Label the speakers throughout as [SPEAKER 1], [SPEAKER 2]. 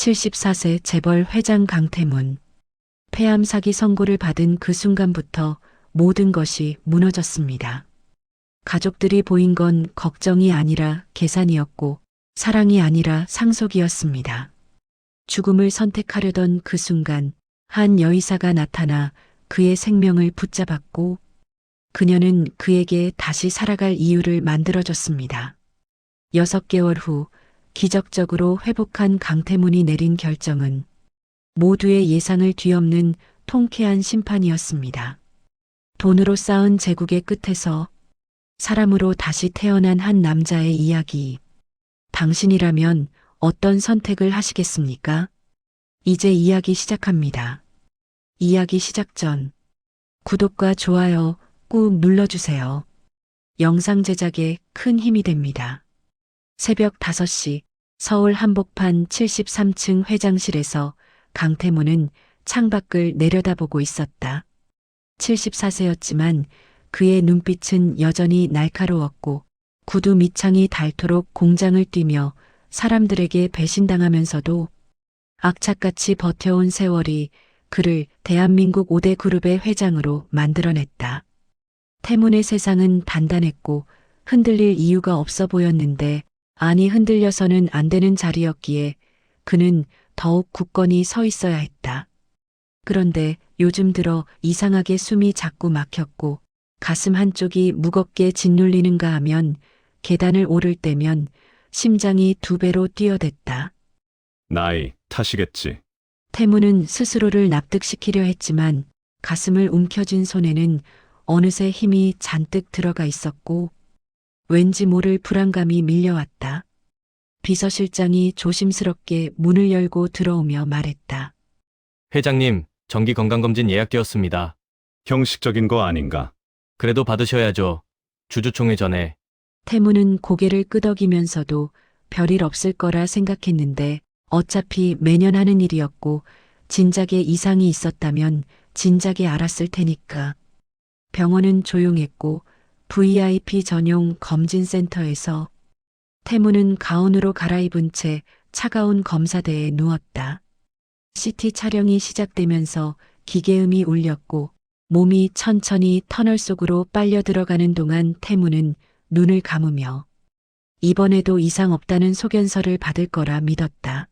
[SPEAKER 1] 74세 재벌 회장 강태문. 폐암 사기 선고를 받은 그 순간부터 모든 것이 무너졌습니다. 가족들이 보인 건 걱정이 아니라 계산이었고 사랑이 아니라 상속이었습니다. 죽음을 선택하려던 그 순간 한 여의사가 나타나 그의 생명을 붙잡았고 그녀는 그에게 다시 살아갈 이유를 만들어줬습니다. 6개월 후 기적적으로 회복한 강태문이 내린 결정은 모두의 예상을 뒤엎는 통쾌한 심판이었습니다. 돈으로 쌓은 제국의 끝에서 사람으로 다시 태어난 한 남자의 이야기. 당신이라면 어떤 선택을 하시겠습니까? 이제 이야기 시작합니다. 이야기 시작 전 구독과 좋아요 꾹 눌러주세요. 영상 제작에 큰 힘이 됩니다. 새벽 5시 서울 한복판 73층 회장실에서 강태문은 창밖을 내려다보고 있었다. 74세였지만 그의 눈빛은 여전히 날카로웠고 구두 밑창이 닳도록 공장을 뛰며 사람들에게 배신당하면서도 악착같이 버텨온 세월이 그를 대한민국 5대 그룹의 회장으로 만들어냈다. 태문의 세상은 단단했고 흔들릴 이유가 없어 보였는데 아니 흔들려서는 안 되는 자리였기에 그는 더욱 굳건히 서 있어야 했다. 그런데 요즘 들어 이상하게 숨이 자꾸 막혔고 가슴 한쪽이 무겁게 짓눌리는가 하면 계단을 오를 때면 심장이 2배로 뛰어댔다.
[SPEAKER 2] 나이 탓이겠지.
[SPEAKER 1] 태문은 스스로를 납득시키려 했지만 가슴을 움켜쥔 손에는 어느새 힘이 잔뜩 들어가 있었고 왠지 모를 불안감이 밀려왔다. 비서실장이 조심스럽게 문을 열고 들어오며 말했다.
[SPEAKER 3] 회장님, 정기 건강검진 예약되었습니다.
[SPEAKER 2] 형식적인 거 아닌가?
[SPEAKER 3] 그래도 받으셔야죠. 주주총회 전에.
[SPEAKER 1] 태문은 고개를 끄덕이면서도 별일 없을 거라 생각했는데 어차피 매년 하는 일이었고 진작에 이상이 있었다면 진작에 알았을 테니까. 병원은 조용했고 VIP 전용 검진센터에서 태문은 가운으로 갈아입은 채 차가운 검사대에 누웠다. CT 촬영이 시작되면서 기계음이 울렸고 몸이 천천히 터널 속으로 빨려 들어가는 동안 태문은 눈을 감으며 이번에도 이상 없다는 소견서를 받을 거라 믿었다.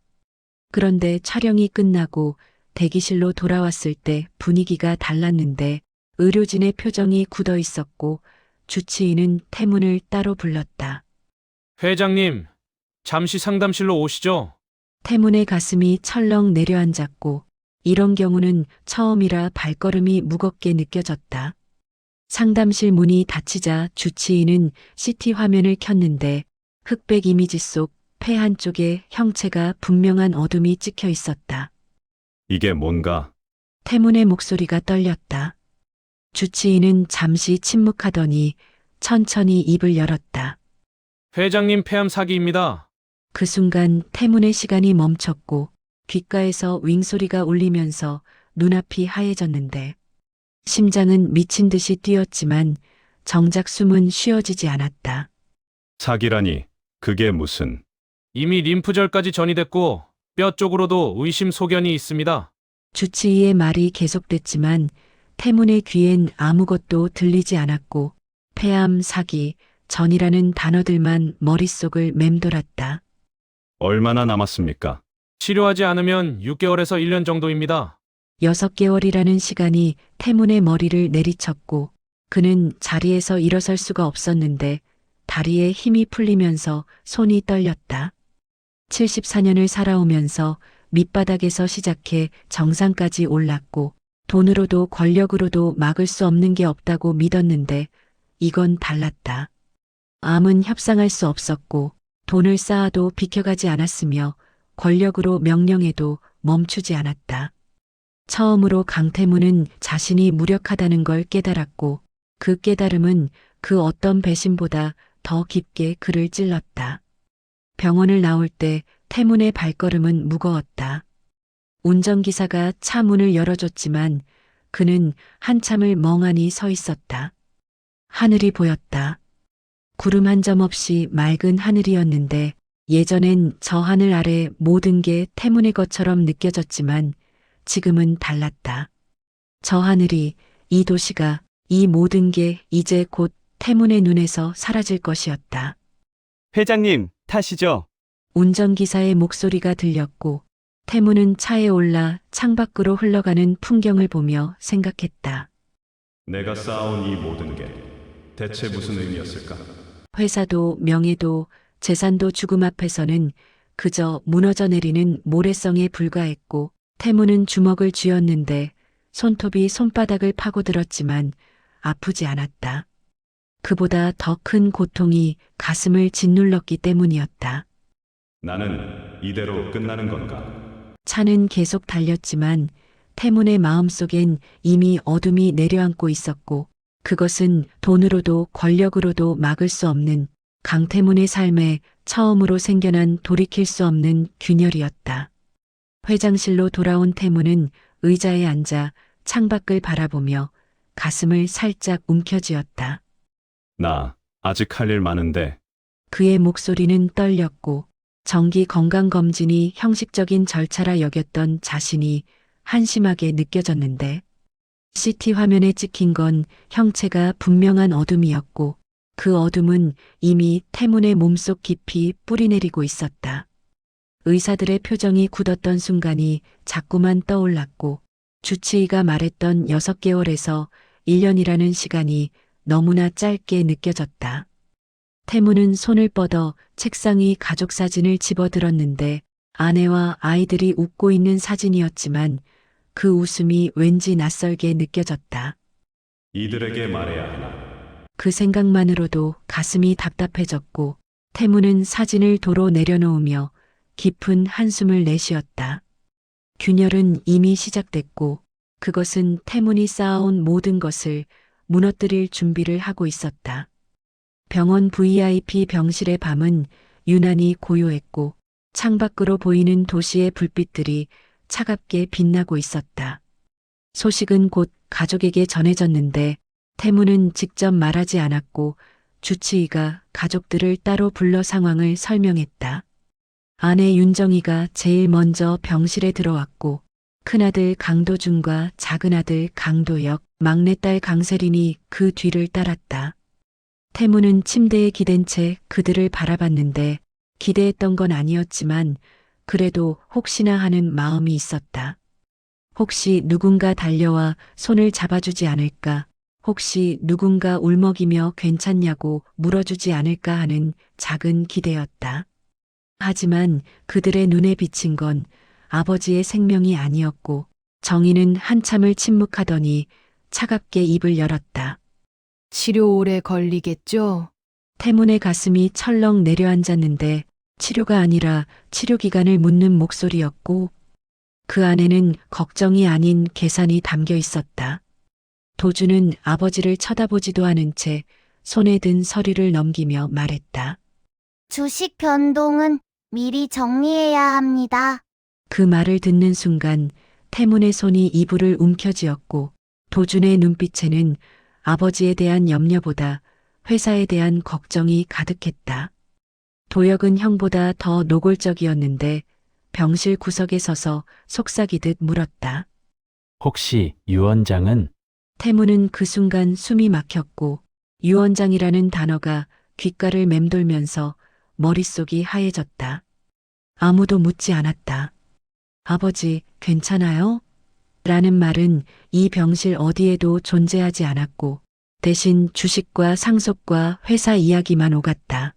[SPEAKER 1] 그런데 촬영이 끝나고 대기실로 돌아왔을 때 분위기가 달랐는데 의료진의 표정이 굳어 있었고 주치의는 태문을 따로 불렀다.
[SPEAKER 4] 회장님, 잠시 상담실로 오시죠.
[SPEAKER 1] 태문의 가슴이 철렁 내려앉았고 이런 경우는 처음이라 발걸음이 무겁게 느껴졌다. 상담실 문이 닫히자 주치의는 CT 화면을 켰는데 흑백 이미지 속 폐 한쪽에 형체가 분명한 어둠이 찍혀 있었다.
[SPEAKER 2] 이게 뭔가?
[SPEAKER 1] 태문의 목소리가 떨렸다. 주치의는 잠시 침묵하더니 천천히 입을 열었다.
[SPEAKER 4] 회장님 폐암 사기입니다.
[SPEAKER 1] 그 순간 태문의 시간이 멈췄고 귓가에서 윙소리가 울리면서 눈앞이 하얘졌는데 심장은 미친 듯이 뛰었지만 정작 숨은 쉬어지지 않았다.
[SPEAKER 2] 사기라니, 그게 무슨?
[SPEAKER 4] 이미 림프절까지 전이됐고 뼈 쪽으로도 의심 소견이 있습니다.
[SPEAKER 1] 주치의의 말이 계속됐지만 태문의 귀엔 아무것도 들리지 않았고 폐암, 사기, 전이라는 단어들만 머릿속을 맴돌았다.
[SPEAKER 2] 얼마나 남았습니까?
[SPEAKER 4] 치료하지 않으면 6개월에서 1년 정도입니다.
[SPEAKER 1] 6개월이라는 시간이 태문의 머리를 내리쳤고 그는 자리에서 일어설 수가 없었는데 다리에 힘이 풀리면서 손이 떨렸다. 74년을 살아오면서 밑바닥에서 시작해 정상까지 올랐고 돈으로도 권력으로도 막을 수 없는 게 없다고 믿었는데 이건 달랐다. 암은 협상할 수 없었고 돈을 쌓아도 비켜가지 않았으며 권력으로 명령해도 멈추지 않았다. 처음으로 강태문은 자신이 무력하다는 걸 깨달았고 그 깨달음은 그 어떤 배신보다 더 깊게 그를 찔렀다. 병원을 나올 때 태문의 발걸음은 무거웠다. 운전기사가 차 문을 열어줬지만 그는 한참을 멍하니 서 있었다. 하늘이 보였다. 구름 한 점 없이 맑은 하늘이었는데 예전엔 저 하늘 아래 모든 게 태문의 것처럼 느껴졌지만 지금은 달랐다. 저 하늘이, 이 도시가, 이 모든 게 이제 곧 태문의 눈에서 사라질 것이었다.
[SPEAKER 5] 회장님, 타시죠.
[SPEAKER 1] 운전기사의 목소리가 들렸고 태문은 차에 올라 창밖으로 흘러가는 풍경을 보며 생각했다.
[SPEAKER 2] 내가 쌓아온 이 모든 게 대체 무슨 의미였을까?
[SPEAKER 1] 회사도 명예도 재산도 죽음 앞에서는 그저 무너져 내리는 모래성에 불과했고 태무는 주먹을 쥐었는데 손톱이 손바닥을 파고들었지만 아프지 않았다. 그보다 더 큰 고통이 가슴을 짓눌렀기 때문이었다.
[SPEAKER 2] 나는 이대로 끝나는 건가?
[SPEAKER 1] 차는 계속 달렸지만 태문의 마음속엔 이미 어둠이 내려앉고 있었고 그것은 돈으로도 권력으로도 막을 수 없는 강태문의 삶에 처음으로 생겨난 돌이킬 수 없는 균열이었다. 회장실로 돌아온 태문은 의자에 앉아 창밖을 바라보며 가슴을 살짝 움켜쥐었다.
[SPEAKER 2] 나 아직 할 일 많은데
[SPEAKER 1] 그의 목소리는 떨렸고 정기 건강검진이 형식적인 절차라 여겼던 자신이 한심하게 느껴졌는데 CT 화면에 찍힌 건 형체가 분명한 어둠이었고 그 어둠은 이미 태문의 몸속 깊이 뿌리내리고 있었다. 의사들의 표정이 굳었던 순간이 자꾸만 떠올랐고 주치의가 말했던 6개월에서 1년이라는 시간이 너무나 짧게 느껴졌다. 태무는 손을 뻗어 책상 위 가족 사진을 집어들었는데 아내와 아이들이 웃고 있는 사진이었지만 그 웃음이 왠지 낯설게 느껴졌다.
[SPEAKER 2] 이들에게 말해야 하나?
[SPEAKER 1] 그 생각만으로도 가슴이 답답해졌고 태무는 사진을 도로 내려놓으며 깊은 한숨을 내쉬었다. 균열은 이미 시작됐고 그것은 태문이 쌓아온 모든 것을 무너뜨릴 준비를 하고 있었다. 병원 VIP 병실의 밤은 유난히 고요했고 창밖으로 보이는 도시의 불빛들이 차갑게 빛나고 있었다. 소식은 곧 가족에게 전해졌는데 태무는 직접 말하지 않았고 주치의가 가족들을 따로 불러 상황을 설명했다. 아내 윤정이가 제일 먼저 병실에 들어왔고 큰아들 강도준과 작은아들 강도혁, 막내딸 강세린이 그 뒤를 따랐다. 태무는 침대에 기댄 채 그들을 바라봤는데 기대했던 건 아니었지만 그래도 혹시나 하는 마음이 있었다. 혹시 누군가 달려와 손을 잡아주지 않을까, 혹시 누군가 울먹이며 괜찮냐고 물어주지 않을까 하는 작은 기대였다. 하지만 그들의 눈에 비친 건 아버지의 생명이 아니었고 정희는 한참을 침묵하더니 차갑게 입을 열었다.
[SPEAKER 6] 치료 오래 걸리겠죠?
[SPEAKER 1] 태문의 가슴이 철렁 내려앉았는데 치료가 아니라 치료 기간을 묻는 목소리였고 그 안에는 걱정이 아닌 계산이 담겨 있었다. 도주는 아버지를 쳐다보지도 않은 채 손에 든 서류를 넘기며 말했다.
[SPEAKER 7] 주식 변동은 미리 정리해야 합니다.
[SPEAKER 1] 그 말을 듣는 순간 태문의 손이 이불을 움켜쥐었고 도준의 눈빛에는 아버지에 대한 염려보다 회사에 대한 걱정이 가득했다. 도혁은 형보다 더 노골적이었는데 병실 구석에 서서 속삭이듯 물었다.
[SPEAKER 5] 혹시 유 원장은?
[SPEAKER 1] 태문은 그 순간 숨이 막혔고 유 원장이라는 단어가 귓가를 맴돌면서 머릿속이 하얘졌다. 아무도 묻지 않았다. 아버지, 괜찮아요? 라는 말은 이 병실 어디에도 존재하지 않았고 대신 주식과 상속과 회사 이야기만 오갔다.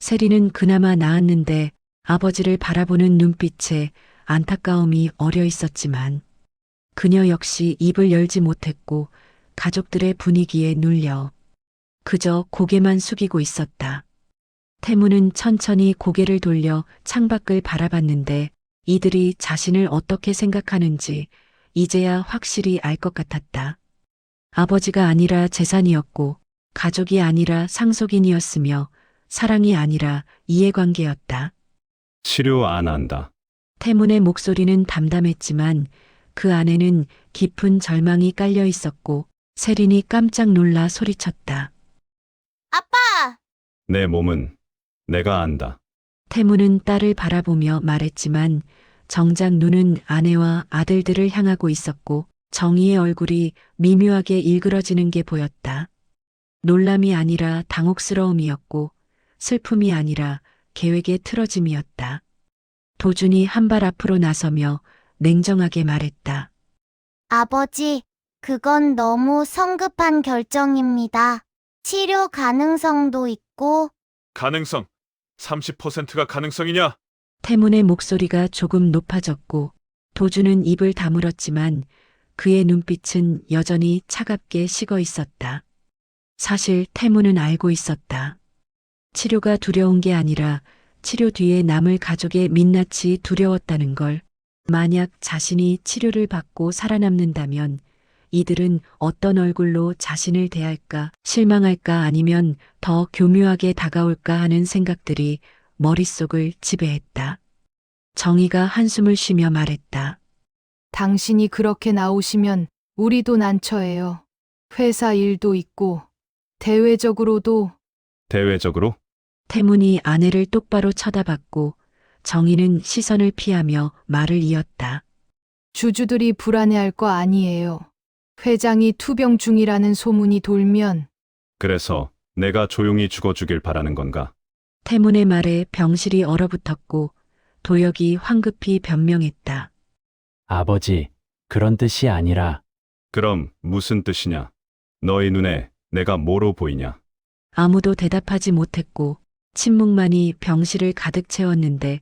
[SPEAKER 1] 세리는 그나마 나았는데 아버지를 바라보는 눈빛에 안타까움이 어려 있었지만 그녀 역시 입을 열지 못했고 가족들의 분위기에 눌려 그저 고개만 숙이고 있었다. 태무는 천천히 고개를 돌려 창밖을 바라봤는데 이들이 자신을 어떻게 생각하는지 이제야 확실히 알 것 같았다. 아버지가 아니라 재산이었고 가족이 아니라 상속인이었으며 사랑이 아니라 이해관계였다.
[SPEAKER 2] 치료 안 한다.
[SPEAKER 1] 태문의 목소리는 담담했지만 그 안에는 깊은 절망이 깔려 있었고 세린이 깜짝 놀라 소리쳤다.
[SPEAKER 7] 아빠!
[SPEAKER 2] 내 몸은 내가 안다.
[SPEAKER 1] 태무는 딸을 바라보며 말했지만 정작 눈은 아내와 아들들을 향하고 있었고 정희의 얼굴이 미묘하게 일그러지는 게 보였다. 놀람이 아니라 당혹스러움이었고 슬픔이 아니라 계획의 틀어짐이었다. 도준이 한 발 앞으로 나서며 냉정하게 말했다.
[SPEAKER 7] 아버지, 그건 너무 성급한 결정입니다. 치료 가능성도 있고,
[SPEAKER 2] 가능성 30%가 가능성이냐?
[SPEAKER 1] 태문의 목소리가 조금 높아졌고 도준은 입을 다물었지만 그의 눈빛은 여전히 차갑게 식어 있었다. 사실 태문은 알고 있었다. 치료가 두려운 게 아니라 치료 뒤에 남을 가족의 민낯이 두려웠다는 걸. 만약 자신이 치료를 받고 살아남는다면 이들은 어떤 얼굴로 자신을 대할까, 실망할까 아니면 더 교묘하게 다가올까 하는 생각들이 머릿속을 지배했다. 정희가 한숨을 쉬며 말했다.
[SPEAKER 6] 당신이 그렇게 나오시면 우리도 난처해요. 회사 일도 있고, 대외적으로도
[SPEAKER 2] 대외적으로?
[SPEAKER 1] 태문이 아내를 똑바로 쳐다봤고 정희는 시선을 피하며 말을 이었다.
[SPEAKER 6] 주주들이 불안해할 거 아니에요. 회장이 투병 중이라는 소문이 돌면
[SPEAKER 2] 그래서 내가 조용히 죽어주길 바라는 건가?
[SPEAKER 1] 태문의 말에 병실이 얼어붙었고 도혁이 황급히 변명했다.
[SPEAKER 5] 아버지, 그런 뜻이 아니라
[SPEAKER 2] 그럼 무슨 뜻이냐? 너희 눈에 내가 뭐로 보이냐?
[SPEAKER 1] 아무도 대답하지 못했고 침묵만이 병실을 가득 채웠는데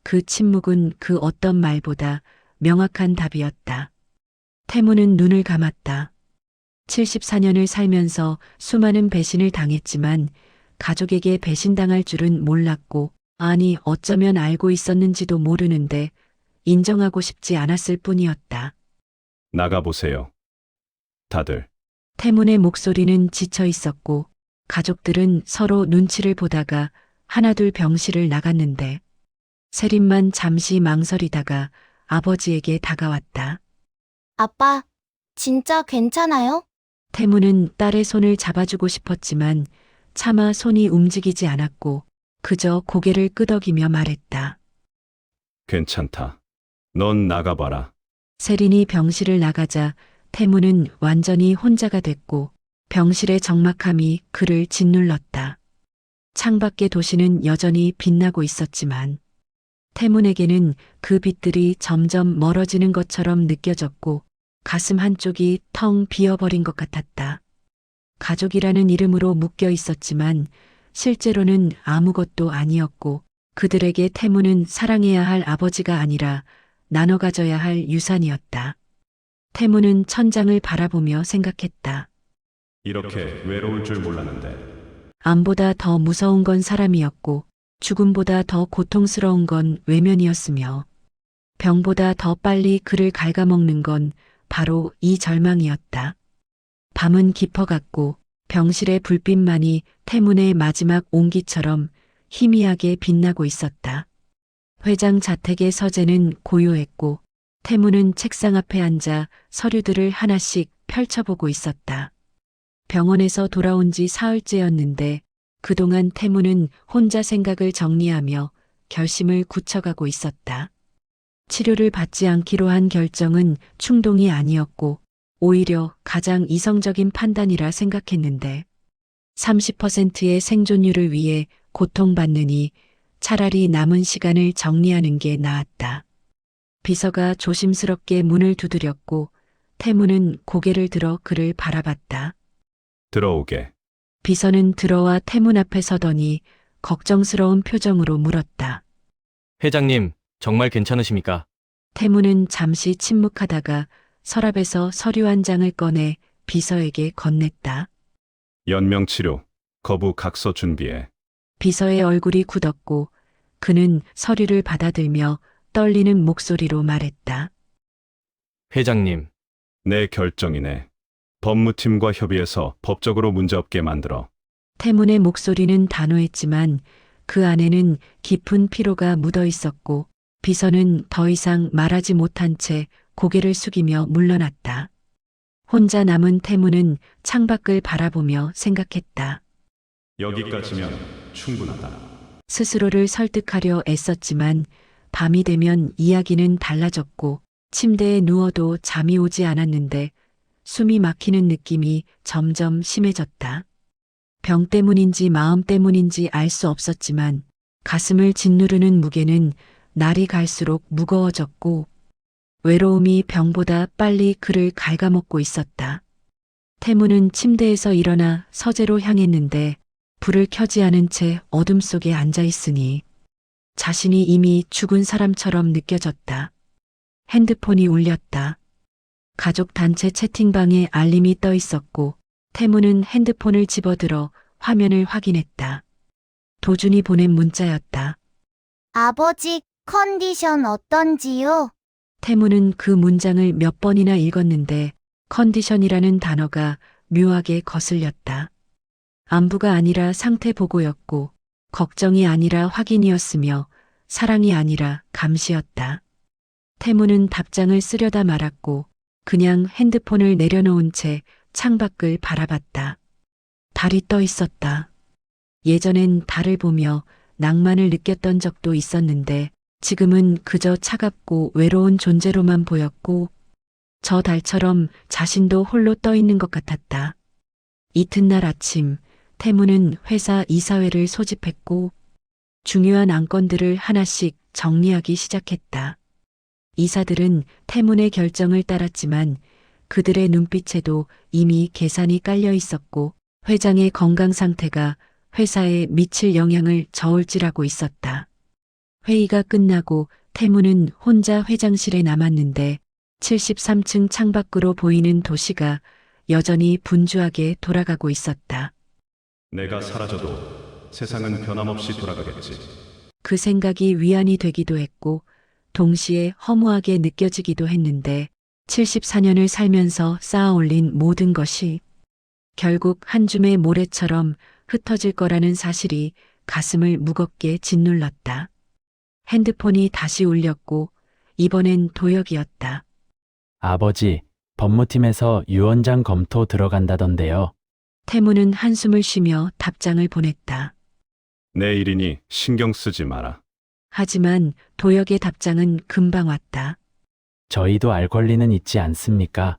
[SPEAKER 1] 그 침묵은 그 어떤 말보다 명확한 답이었다. 태무는 눈을 감았다. 74년을 살면서 수많은 배신을 당했지만 가족에게 배신당할 줄은 몰랐고, 아니 어쩌면 알고 있었는지도 모르는데 인정하고 싶지 않았을 뿐이었다.
[SPEAKER 2] 나가보세요. 다들.
[SPEAKER 1] 태문의 목소리는 지쳐 있었고 가족들은 서로 눈치를 보다가 하나둘 병실을 나갔는데 세린만 잠시 망설이다가 아버지에게 다가왔다.
[SPEAKER 7] 아빠, 진짜 괜찮아요?
[SPEAKER 1] 태무는 딸의 손을 잡아주고 싶었지만 차마 손이 움직이지 않았고 그저 고개를 끄덕이며 말했다.
[SPEAKER 2] 괜찮다. 넌 나가봐라.
[SPEAKER 1] 세린이 병실을 나가자 태무는 완전히 혼자가 됐고 병실의 적막함이 그를 짓눌렀다. 창밖의 도시는 여전히 빛나고 있었지만 태문에게는 그 빛들이 점점 멀어지는 것처럼 느껴졌고 가슴 한쪽이 텅 비어버린 것 같았다. 가족이라는 이름으로 묶여 있었지만 실제로는 아무것도 아니었고 그들에게 태무는 사랑해야 할 아버지가 아니라 나눠 가져야 할 유산이었다. 태무는 천장을 바라보며 생각했다.
[SPEAKER 2] 이렇게 외로울 줄 몰랐는데.
[SPEAKER 1] 암보다 더 무서운 건 사람이었고 죽음보다 더 고통스러운 건 외면이었으며 병보다 더 빨리 그를 갉아먹는 건 바로 이 절망이었다. 밤은 깊어갔고 병실의 불빛만이 태문의 마지막 온기처럼 희미하게 빛나고 있었다. 회장 자택의 서재는 고요했고 태문은 책상 앞에 앉아 서류들을 하나씩 펼쳐보고 있었다. 병원에서 돌아온 지 사흘째였는데 그동안 태무는 혼자 생각을 정리하며 결심을 굳혀가고 있었다. 치료를 받지 않기로 한 결정은 충동이 아니었고 오히려 가장 이성적인 판단이라 생각했는데 30%의 생존율을 위해 고통받느니 차라리 남은 시간을 정리하는 게 나았다. 비서가 조심스럽게 문을 두드렸고 태무는 고개를 들어 그를 바라봤다.
[SPEAKER 2] 들어오게.
[SPEAKER 1] 비서는 들어와 태문 앞에 서더니 걱정스러운 표정으로 물었다.
[SPEAKER 3] 회장님, 정말 괜찮으십니까?
[SPEAKER 1] 태문은 잠시 침묵하다가 서랍에서 서류 한 장을 꺼내 비서에게 건넸다.
[SPEAKER 2] 연명치료, 거부 각서 준비해.
[SPEAKER 1] 비서의 얼굴이 굳었고 그는 서류를 받아들며 떨리는 목소리로 말했다.
[SPEAKER 3] 회장님,
[SPEAKER 2] 내 결정이네. 법무팀과 협의해서 법적으로 문제없게 만들어.
[SPEAKER 1] 태문의 목소리는 단호했지만 그 안에는 깊은 피로가 묻어 있었고 비서는 더 이상 말하지 못한 채 고개를 숙이며 물러났다. 혼자 남은 태문은 창밖을 바라보며 생각했다.
[SPEAKER 2] 여기까지면 충분하다.
[SPEAKER 1] 스스로를 설득하려 애썼지만 밤이 되면 이야기는 달라졌고 침대에 누워도 잠이 오지 않았는데 숨이 막히는 느낌이 점점 심해졌다. 병 때문인지 마음 때문인지 알 수 없었지만 가슴을 짓누르는 무게는 날이 갈수록 무거워졌고 외로움이 병보다 빨리 그를 갉아먹고 있었다. 태무는 침대에서 일어나 서재로 향했는데 불을 켜지 않은 채 어둠 속에 앉아 있으니 자신이 이미 죽은 사람처럼 느껴졌다. 핸드폰이 울렸다. 가족 단체 채팅방에 알림이 떠 있었고 태무는 핸드폰을 집어들어 화면을 확인했다. 도준이 보낸 문자였다.
[SPEAKER 7] 아버지, 컨디션 어떤지요?
[SPEAKER 1] 태무는 그 문장을 몇 번이나 읽었는데 컨디션이라는 단어가 묘하게 거슬렸다. 안부가 아니라 상태 보고였고 걱정이 아니라 확인이었으며 사랑이 아니라 감시였다. 태무는 답장을 쓰려다 말았고 그냥 핸드폰을 내려놓은 채 창밖을 바라봤다. 달이 떠 있었다. 예전엔 달을 보며 낭만을 느꼈던 적도 있었는데 지금은 그저 차갑고 외로운 존재로만 보였고 저 달처럼 자신도 홀로 떠 있는 것 같았다. 이튿날 아침 태무는 회사 이사회를 소집했고 중요한 안건들을 하나씩 정리하기 시작했다. 이사들은 태문의 결정을 따랐지만 그들의 눈빛에도 이미 계산이 깔려 있었고 회장의 건강 상태가 회사에 미칠 영향을 저울질하고 있었다. 회의가 끝나고 태무는 혼자 회장실에 남았는데 73층 창밖으로 보이는 도시가 여전히 분주하게 돌아가고 있었다.
[SPEAKER 2] 내가 사라져도 세상은 변함없이 돌아가겠지.
[SPEAKER 1] 그 생각이 위안이 되기도 했고 동시에 허무하게 느껴지기도 했는데 74년을 살면서 쌓아올린 모든 것이 결국 한 줌의 모래처럼 흩어질 거라는 사실이 가슴을 무겁게 짓눌렀다. 핸드폰이 다시 울렸고 이번엔 도혁이었다.
[SPEAKER 5] 아버지, 법무팀에서 유언장 검토 들어간다던데요.
[SPEAKER 1] 태무는 한숨을 쉬며 답장을 보냈다.
[SPEAKER 2] 내 일이니 신경 쓰지 마라.
[SPEAKER 1] 하지만 도혁의 답장은 금방 왔다.
[SPEAKER 5] 저희도 알 권리는 있지 않습니까?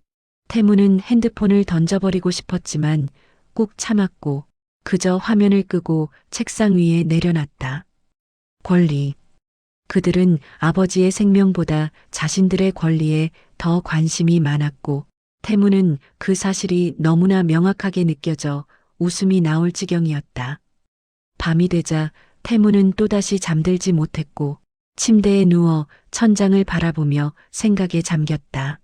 [SPEAKER 1] 태무는 핸드폰을 던져버리고 싶었지만 꾹 참았고 그저 화면을 끄고 책상 위에 내려놨다. 권리. 그들은 아버지의 생명보다 자신들의 권리에 더 관심이 많았고 태무는 그 사실이 너무나 명확하게 느껴져 웃음이 나올 지경이었다. 밤이 되자 태무는 또다시 잠들지 못했고 침대에 누워 천장을 바라보며 생각에 잠겼다.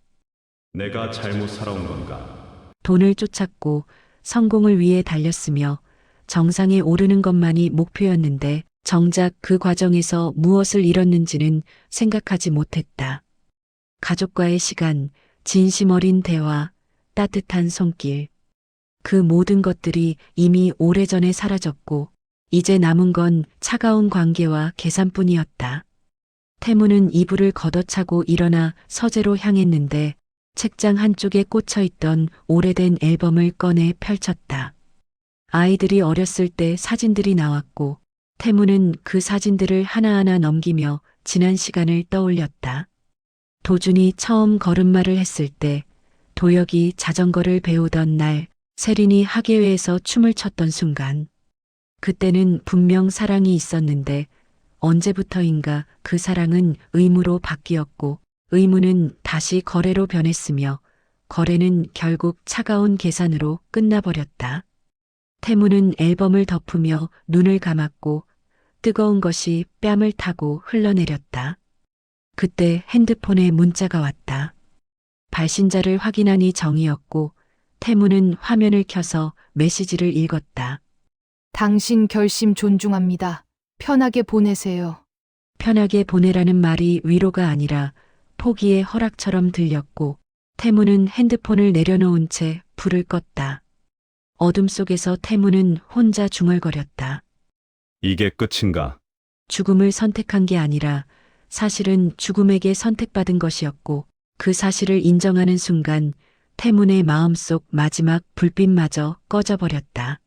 [SPEAKER 2] 내가 잘못 살아온 건가?
[SPEAKER 1] 돈을 쫓았고 성공을 위해 달렸으며 정상에 오르는 것만이 목표였는데 정작 그 과정에서 무엇을 잃었는지는 생각하지 못했다. 가족과의 시간, 진심 어린 대화, 따뜻한 손길. 그 모든 것들이 이미 오래전에 사라졌고 이제 남은 건 차가운 관계와 계산뿐이었다. 태무는 이불을 걷어차고 일어나 서재로 향했는데 책장 한쪽에 꽂혀있던 오래된 앨범을 꺼내 펼쳤다. 아이들이 어렸을 때 사진들이 나왔고 태무는 그 사진들을 하나하나 넘기며 지난 시간을 떠올렸다. 도준이 처음 걸음마를 했을 때, 도혁이 자전거를 배우던 날, 세린이 학예회에서 춤을 췄던 순간. 그때는 분명 사랑이 있었는데 언제부터인가 그 사랑은 의무로 바뀌었고 의무는 다시 거래로 변했으며 거래는 결국 차가운 계산으로 끝나버렸다. 태무는 앨범을 덮으며 눈을 감았고 뜨거운 것이 뺨을 타고 흘러내렸다. 그때 핸드폰에 문자가 왔다. 발신자를 확인하니 정이었고 태무는 화면을 켜서 메시지를 읽었다.
[SPEAKER 6] 당신 결심 존중합니다. 편하게 보내세요.
[SPEAKER 1] 편하게 보내라는 말이 위로가 아니라 포기의 허락처럼 들렸고 태무는 핸드폰을 내려놓은 채 불을 껐다. 어둠 속에서 태무는 혼자 중얼거렸다.
[SPEAKER 2] 이게 끝인가?
[SPEAKER 1] 죽음을 선택한 게 아니라 사실은 죽음에게 선택받은 것이었고 그 사실을 인정하는 순간 태문의 마음속 마지막 불빛마저 꺼져버렸다.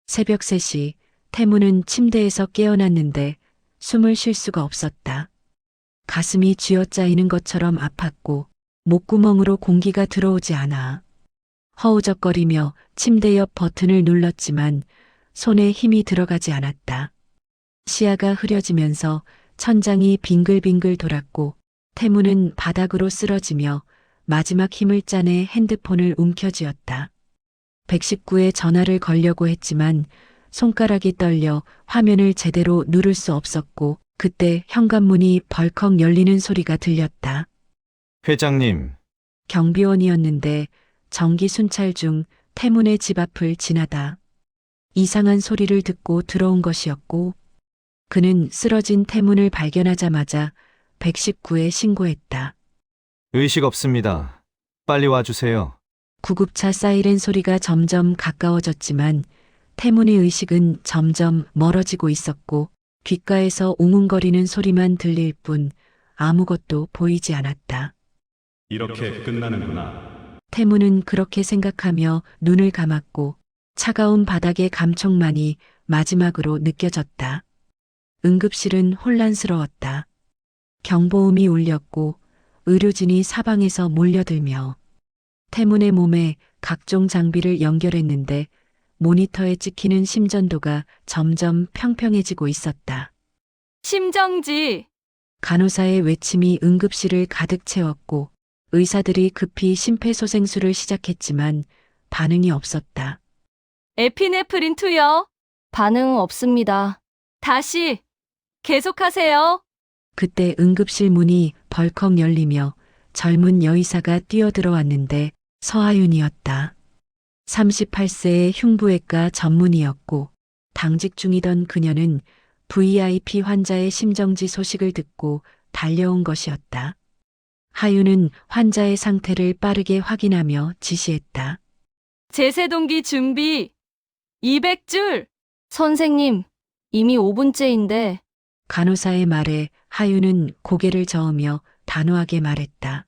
[SPEAKER 1] 새벽 3시 태무는 침대에서 깨어났는데 숨을 쉴 수가 없었다. 가슴이 쥐어짜이는 것처럼 아팠고 목구멍으로 공기가 들어오지 않아. 허우적거리며 침대 옆 버튼을 눌렀지만 손에 힘이 들어가지 않았다. 시야가 흐려지면서 천장이 빙글빙글 돌았고 태무는 바닥으로 쓰러지며 마지막 힘을 짜내 핸드폰을 움켜쥐었다. 119에 전화를 걸려고 했지만 손가락이 떨려 화면을 제대로 누를 수 없었고 그때 현관문이 벌컥 열리는 소리가 들렸다.
[SPEAKER 3] 회장님,
[SPEAKER 1] 경비원이었는데 전기 순찰 중 태문의 집 앞을 지나다 이상한 소리를 듣고 들어온 것이었고 그는 쓰러진 태문을 발견하자마자 119에 신고했다.
[SPEAKER 3] 의식 없습니다. 빨리 와주세요.
[SPEAKER 1] 구급차 사이렌 소리가 점점 가까워졌지만 태문의 의식은 점점 멀어지고 있었고 귓가에서 웅웅거리는 소리만 들릴 뿐 아무것도 보이지 않았다.
[SPEAKER 2] 이렇게 끝나는구나.
[SPEAKER 1] 태무는 그렇게 생각하며 눈을 감았고 차가운 바닥의 감촉만이 마지막으로 느껴졌다. 응급실은 혼란스러웠다. 경보음이 울렸고 의료진이 사방에서 몰려들며 태문의 몸에 각종 장비를 연결했는데 모니터에 찍히는 심전도가 점점 평평해지고 있었다.
[SPEAKER 8] 심정지.
[SPEAKER 1] 간호사의 외침이 응급실을 가득 채웠고 의사들이 급히 심폐소생술을 시작했지만 반응이 없었다.
[SPEAKER 8] 에피네프린 투여. 반응 없습니다. 다시. 계속하세요.
[SPEAKER 1] 그때 응급실 문이 벌컥 열리며 젊은 여의사가 뛰어들어왔는데 서하윤이었다. 38세의 흉부외과 전문의였고 당직 중이던 그녀는 VIP 환자의 심정지 소식을 듣고 달려온 것이었다. 하윤은 환자의 상태를 빠르게 확인하며 지시했다.
[SPEAKER 8] 제세동기 준비. 200줄. 선생님, 이미 5분째인데.
[SPEAKER 1] 간호사의 말에 하윤은 고개를 저으며 단호하게 말했다.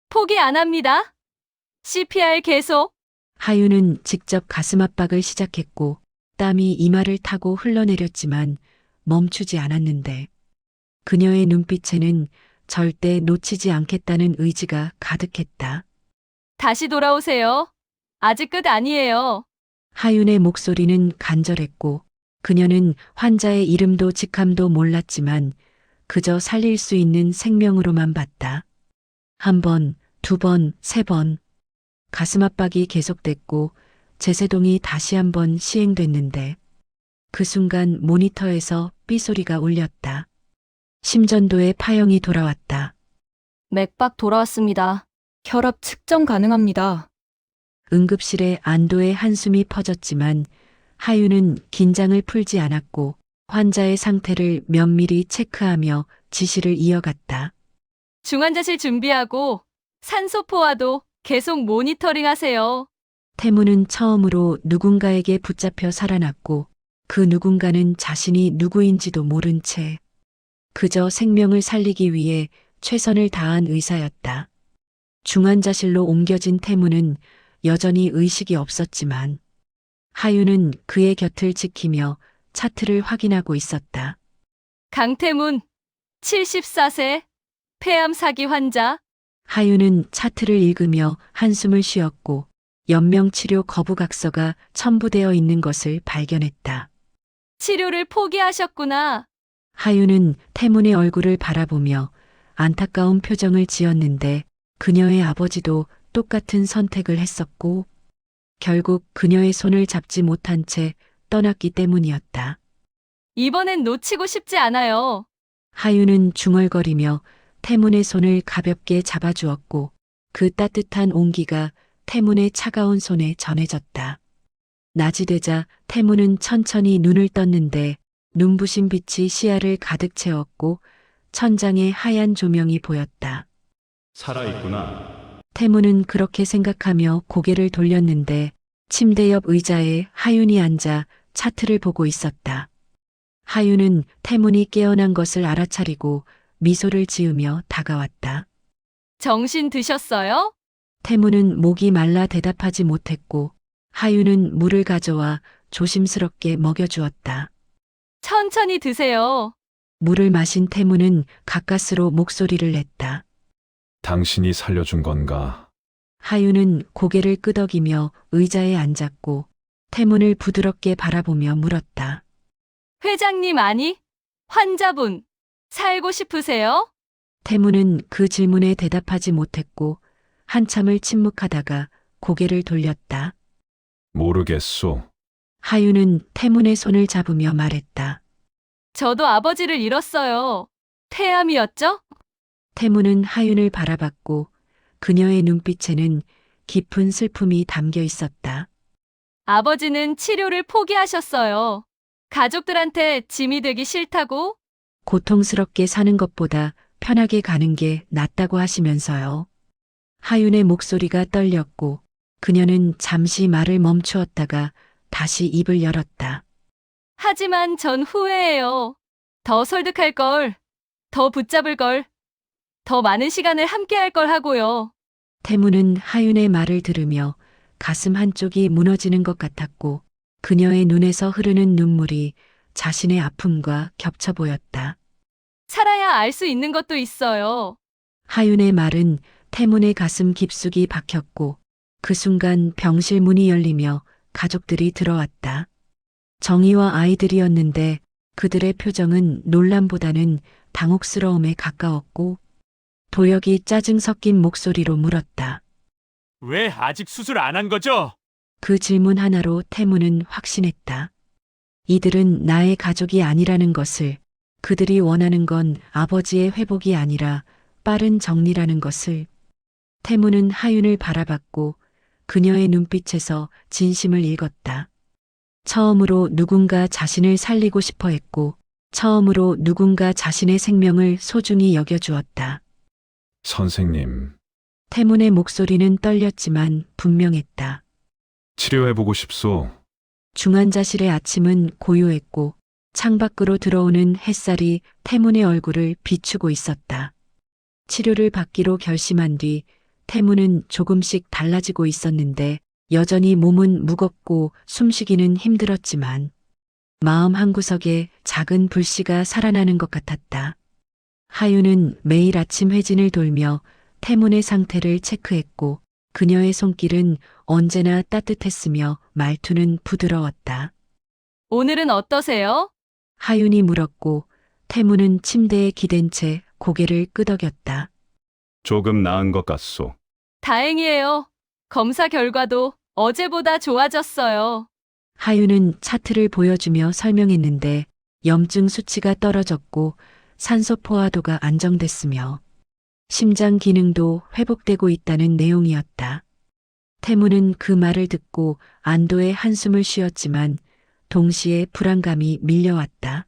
[SPEAKER 8] 포기 안 합니다. CPR 계속.
[SPEAKER 1] 하윤은 직접 가슴 압박을 시작했고 땀이 이마를 타고 흘러내렸지만 멈추지 않았는데 그녀의 눈빛에는 절대 놓치지 않겠다는 의지가 가득했다.
[SPEAKER 8] 다시 돌아오세요. 아직 끝 아니에요.
[SPEAKER 1] 하윤의 목소리는 간절했고 그녀는 환자의 이름도 직함도 몰랐지만 그저 살릴 수 있는 생명으로만 봤다. 한 번, 두 번, 세 번. 가슴 압박이 계속됐고 제세동이 다시 한 번 시행됐는데 그 순간 모니터에서 삐소리가 울렸다. 심전도의 파형이 돌아왔다.
[SPEAKER 8] 맥박 돌아왔습니다. 혈압 측정 가능합니다.
[SPEAKER 1] 응급실에 안도의 한숨이 퍼졌지만 하윤은 긴장을 풀지 않았고 환자의 상태를 면밀히 체크하며 지시를 이어갔다.
[SPEAKER 8] 중환자실 준비하고 산소 포화도 계속 모니터링 하세요.
[SPEAKER 1] 태무는 처음으로 누군가에게 붙잡혀 살아났고 그 누군가는 자신이 누구인지도 모른 채 그저 생명을 살리기 위해 최선을 다한 의사였다. 중환자실로 옮겨진 태무는 여전히 의식이 없었지만 하윤은 그의 곁을 지키며 차트를 확인하고 있었다.
[SPEAKER 8] 강태문, 74세, 폐암 사기 환자.
[SPEAKER 1] 하윤은 차트를 읽으며 한숨을 쉬었고 연명치료 거부각서가 첨부되어 있는 것을 발견했다.
[SPEAKER 8] 치료를 포기하셨구나.
[SPEAKER 1] 하윤은 태문의 얼굴을 바라보며 안타까운 표정을 지었는데 그녀의 아버지도 똑같은 선택을 했었고 결국 그녀의 손을 잡지 못한 채 떠났기 때문이었다.
[SPEAKER 8] 이번엔 놓치고 싶지 않아요.
[SPEAKER 1] 하윤은 중얼거리며 태문의 손을 가볍게 잡아주었고 그 따뜻한 온기가 태문의 차가운 손에 전해졌다. 낮이 되자 태문은 천천히 눈을 떴는데 눈부신 빛이 시야를 가득 채웠고 천장에 하얀 조명이 보였다.
[SPEAKER 2] 살아있구나.
[SPEAKER 1] 태문은 그렇게 생각하며 고개를 돌렸는데 침대 옆 의자에 하윤이 앉아 차트를 보고 있었다. 하윤은 태문이 깨어난 것을 알아차리고 미소를 지으며 다가왔다.
[SPEAKER 8] 정신 드셨어요?
[SPEAKER 1] 태문은 목이 말라 대답하지 못했고 하윤은 물을 가져와 조심스럽게 먹여주었다.
[SPEAKER 8] 천천히 드세요.
[SPEAKER 1] 물을 마신 태무는 가까스로 목소리를 냈다.
[SPEAKER 2] 당신이 살려준 건가?
[SPEAKER 1] 하윤은 고개를 끄덕이며 의자에 앉았고 태문을 부드럽게 바라보며 물었다.
[SPEAKER 8] 회장님 아니? 환자분. 살고 싶으세요?
[SPEAKER 1] 태문은 그 질문에 대답하지 못했고 한참을 침묵하다가 고개를 돌렸다.
[SPEAKER 2] 모르겠소.
[SPEAKER 1] 하윤은 태문의 손을 잡으며 말했다.
[SPEAKER 8] 저도 아버지를 잃었어요. 폐암이었죠?
[SPEAKER 1] 태문은 하윤을 바라봤고 그녀의 눈빛에는 깊은 슬픔이 담겨 있었다.
[SPEAKER 8] 아버지는 치료를 포기하셨어요. 가족들한테 짐이 되기 싫다고?
[SPEAKER 1] 고통스럽게 사는 것보다 편하게 가는 게 낫다고 하시면서요. 하윤의 목소리가 떨렸고 그녀는 잠시 말을 멈추었다가 다시 입을 열었다.
[SPEAKER 8] 하지만 전 후회해요. 더 설득할 걸, 더 붙잡을 걸, 더 많은 시간을 함께 할 걸 하고요.
[SPEAKER 1] 태무는 하윤의 말을 들으며 가슴 한쪽이 무너지는 것 같았고 그녀의 눈에서 흐르는 눈물이 자신의 아픔과 겹쳐 보였다.
[SPEAKER 8] 살아야 알 수 있는 것도 있어요.
[SPEAKER 1] 하윤의 말은 태문의 가슴 깊숙이 박혔고 그 순간 병실 문이 열리며 가족들이 들어왔다. 정희와 아이들이었는데 그들의 표정은 놀람보다는 당혹스러움에 가까웠고 도혁이 짜증 섞인 목소리로 물었다.
[SPEAKER 4] 왜 아직 수술 안 한 거죠?
[SPEAKER 1] 그 질문 하나로 태무는 확신했다. 이들은 나의 가족이 아니라는 것을, 그들이 원하는 건 아버지의 회복이 아니라 빠른 정리라는 것을. 태무는 하윤을 바라봤고 그녀의 눈빛에서 진심을 읽었다. 처음으로 누군가 자신을 살리고 싶어 했고 처음으로 누군가 자신의 생명을 소중히 여겨주었다.
[SPEAKER 2] 선생님,
[SPEAKER 1] 태문의 목소리는 떨렸지만 분명했다.
[SPEAKER 2] 치료해보고 싶소.
[SPEAKER 1] 중환자실의 아침은 고요했고 창밖으로 들어오는 햇살이 태문의 얼굴을 비추고 있었다. 치료를 받기로 결심한 뒤 태문은 조금씩 달라지고 있었는데 여전히 몸은 무겁고 숨쉬기는 힘들었지만 마음 한구석에 작은 불씨가 살아나는 것 같았다. 하윤은 매일 아침 회진을 돌며 태문의 상태를 체크했고 그녀의 손길은 언제나 따뜻했으며 말투는 부드러웠다.
[SPEAKER 8] 오늘은 어떠세요?
[SPEAKER 1] 하윤이 물었고 태문은 침대에 기댄 채 고개를 끄덕였다.
[SPEAKER 2] 조금 나은 것 같소.
[SPEAKER 8] 다행이에요. 검사 결과도 어제보다 좋아졌어요.
[SPEAKER 1] 하윤은 차트를 보여주며 설명했는데 염증 수치가 떨어졌고 산소 포화도가 안정됐으며 심장 기능도 회복되고 있다는 내용이었다. 태무는 그 말을 듣고 안도의 한숨을 쉬었지만 동시에 불안감이 밀려왔다.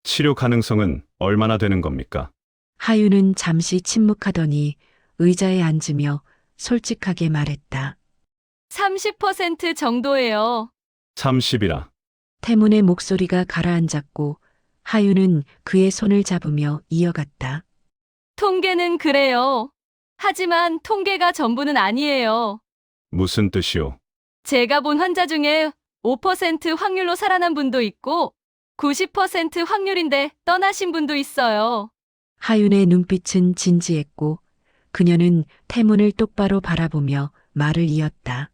[SPEAKER 2] 치료 가능성은 얼마나 되는 겁니까?
[SPEAKER 1] 하윤은 잠시 침묵하더니 의자에 앉으며 솔직하게 말했다.
[SPEAKER 8] 30% 정도예요.
[SPEAKER 2] 30이라.
[SPEAKER 1] 태문의 목소리가 가라앉았고 하윤은 그의 손을 잡으며 이어갔다.
[SPEAKER 8] 통계는 그래요. 하지만 통계가 전부는 아니에요.
[SPEAKER 2] 무슨 뜻이오?
[SPEAKER 8] 제가 본 환자 중에 5% 확률로 살아난 분도 있고 90% 확률인데 떠나신 분도 있어요.
[SPEAKER 1] 하윤의 눈빛은 진지했고 그녀는 태문을 똑바로 바라보며 말을 이었다.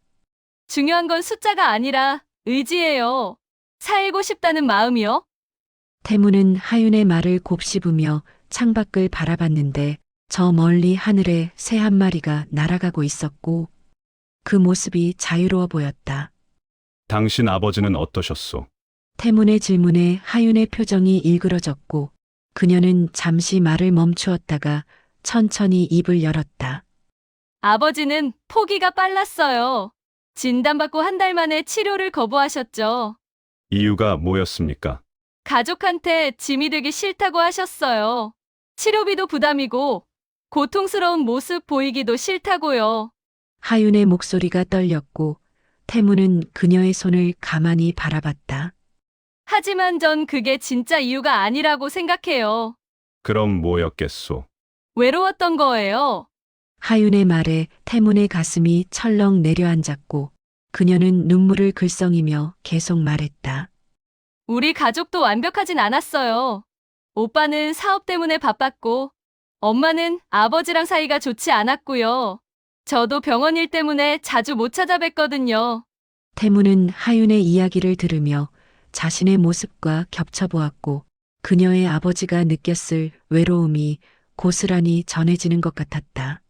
[SPEAKER 8] 중요한 건 숫자가 아니라 의지예요. 살고 싶다는 마음이요.
[SPEAKER 1] 태문은 하윤의 말을 곱씹으며 창밖을 바라봤는데 저 멀리 하늘에 새 한 마리가 날아가고 있었고 그 모습이 자유로워 보였다.
[SPEAKER 2] 당신 아버지는 어떠셨소?
[SPEAKER 1] 태문의 질문에 하윤의 표정이 일그러졌고 그녀는 잠시 말을 멈추었다가 천천히 입을 열었다.
[SPEAKER 8] 아버지는 포기가 빨랐어요. 진단받고 한 달 만에 치료를 거부하셨죠.
[SPEAKER 2] 이유가 뭐였습니까?
[SPEAKER 8] 가족한테 짐이 되기 싫다고 하셨어요. 치료비도 부담이고 고통스러운 모습 보이기도 싫다고요.
[SPEAKER 1] 하윤의 목소리가 떨렸고 태문은 그녀의 손을 가만히 바라봤다.
[SPEAKER 8] 하지만 전 그게 진짜 이유가 아니라고 생각해요.
[SPEAKER 2] 그럼 뭐였겠소?
[SPEAKER 8] 외로웠던 거예요.
[SPEAKER 1] 하윤의 말에 태문의 가슴이 철렁 내려앉았고 그녀는 눈물을 글썽이며 계속 말했다.
[SPEAKER 8] 우리 가족도 완벽하진 않았어요. 오빠는 사업 때문에 바빴고, 엄마는 아버지랑 사이가 좋지 않았고요. 저도 병원 일 때문에 자주 못 찾아뵀거든요.
[SPEAKER 1] 태무는 하윤의 이야기를 들으며 자신의 모습과 겹쳐보았고 그녀의 아버지가 느꼈을 외로움이 고스란히 전해지는 것 같았다.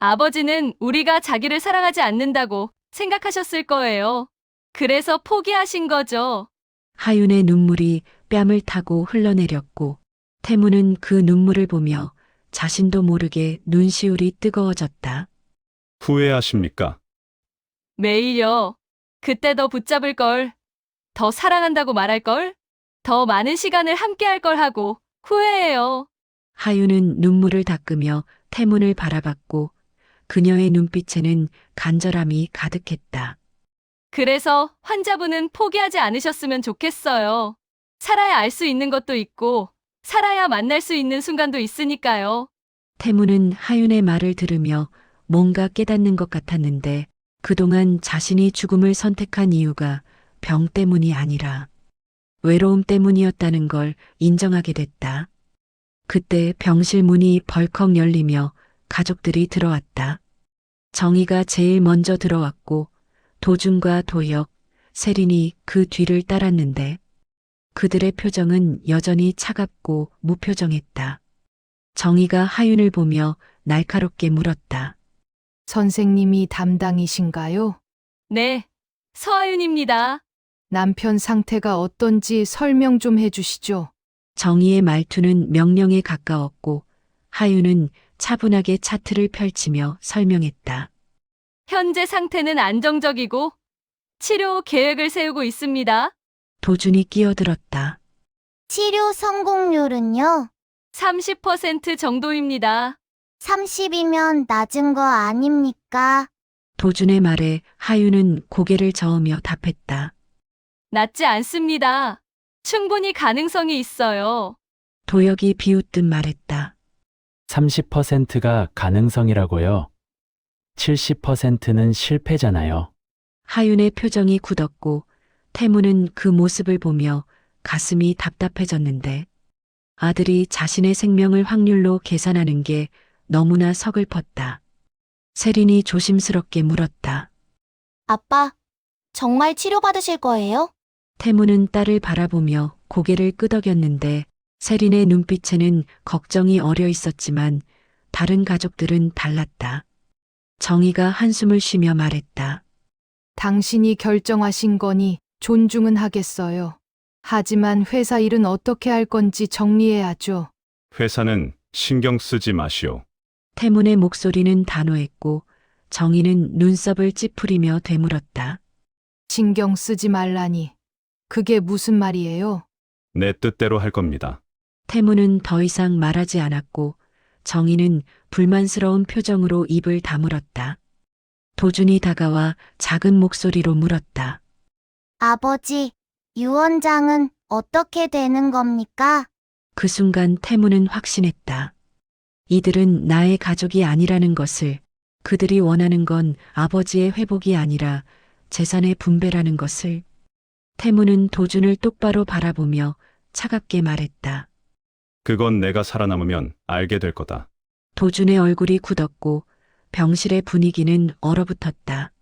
[SPEAKER 8] 아버지는 우리가 자기를 사랑하지 않는다고 생각하셨을 거예요. 그래서 포기하신 거죠.
[SPEAKER 1] 하윤의 눈물이 뺨을 타고 흘러내렸고 태무는 그 눈물을 보며 자신도 모르게 눈시울이 뜨거워졌다.
[SPEAKER 2] 후회하십니까?
[SPEAKER 8] 매일요. 그때 더 붙잡을 걸, 더 사랑한다고 말할 걸, 더 많은 시간을 함께 할 걸 하고 후회해요.
[SPEAKER 1] 하윤은 눈물을 닦으며 태문을 바라봤고 그녀의 눈빛에는 간절함이 가득했다.
[SPEAKER 8] 그래서 환자분은 포기하지 않으셨으면 좋겠어요. 살아야 알 수 있는 것도 있고, 살아야 만날 수 있는 순간도 있으니까요.
[SPEAKER 1] 태무는 하윤의 말을 들으며 뭔가 깨닫는 것 같았는데 그동안 자신이 죽음을 선택한 이유가 병 때문이 아니라 외로움 때문이었다는 걸 인정하게 됐다. 그때 병실 문이 벌컥 열리며 가족들이 들어왔다. 정희가 제일 먼저 들어왔고 도준과 도혁, 세린이 그 뒤를 따랐는데 그들의 표정은 여전히 차갑고 무표정했다. 정희가 하윤을 보며 날카롭게 물었다.
[SPEAKER 6] 선생님이 담당이신가요?
[SPEAKER 8] 네, 서하윤입니다.
[SPEAKER 6] 남편 상태가 어떤지 설명 좀 해주시죠.
[SPEAKER 1] 정희의 말투는 명령에 가까웠고 하윤은 차분하게 차트를 펼치며 설명했다.
[SPEAKER 8] 현재 상태는 안정적이고 치료 계획을 세우고 있습니다.
[SPEAKER 1] 도준이 끼어들었다.
[SPEAKER 7] 치료 성공률은요?
[SPEAKER 8] 30% 정도입니다.
[SPEAKER 7] 30이면 낮은 거 아닙니까?
[SPEAKER 1] 도준의 말에 하윤은 고개를 저으며 답했다.
[SPEAKER 8] 낮지 않습니다. 충분히 가능성이 있어요.
[SPEAKER 1] 도혁이 비웃듯 말했다.
[SPEAKER 5] 30%가 가능성이라고요. 70%는 실패잖아요.
[SPEAKER 1] 하윤의 표정이 굳었고 태무는 그 모습을 보며 가슴이 답답해졌는데 아들이 자신의 생명을 확률로 계산하는 게 너무나 서글펐다. 세린이 조심스럽게 물었다.
[SPEAKER 7] 아빠, 정말 치료받으실 거예요?
[SPEAKER 1] 태무는 딸을 바라보며 고개를 끄덕였는데 세린의 눈빛에는 걱정이 어려 있었지만 다른 가족들은 달랐다. 정희가 한숨을 쉬며 말했다.
[SPEAKER 6] 당신이 결정하신 거니 존중은 하겠어요. 하지만 회사 일은 어떻게 할 건지 정리해야죠.
[SPEAKER 2] 회사는 신경 쓰지 마시오.
[SPEAKER 1] 태문의 목소리는 단호했고 정희는 눈썹을 찌푸리며 되물었다.
[SPEAKER 6] 신경 쓰지 말라니. 그게 무슨 말이에요?
[SPEAKER 2] 내 뜻대로 할 겁니다.
[SPEAKER 1] 태문은 더 이상 말하지 않았고 정희는 불만스러운 표정으로 입을 다물었다. 도준이 다가와 작은 목소리로 물었다.
[SPEAKER 7] 아버지, 유 원장은 어떻게 되는 겁니까?
[SPEAKER 1] 그 순간 태문은 확신했다. 이들은 나의 가족이 아니라는 것을, 그들이 원하는 건 아버지의 회복이 아니라 재산의 분배라는 것을. 태문은 도준을 똑바로 바라보며 차갑게 말했다.
[SPEAKER 2] 그건 내가 살아남으면 알게 될 거다.
[SPEAKER 1] 도준의 얼굴이 굳었고 병실의 분위기는 얼어붙었다.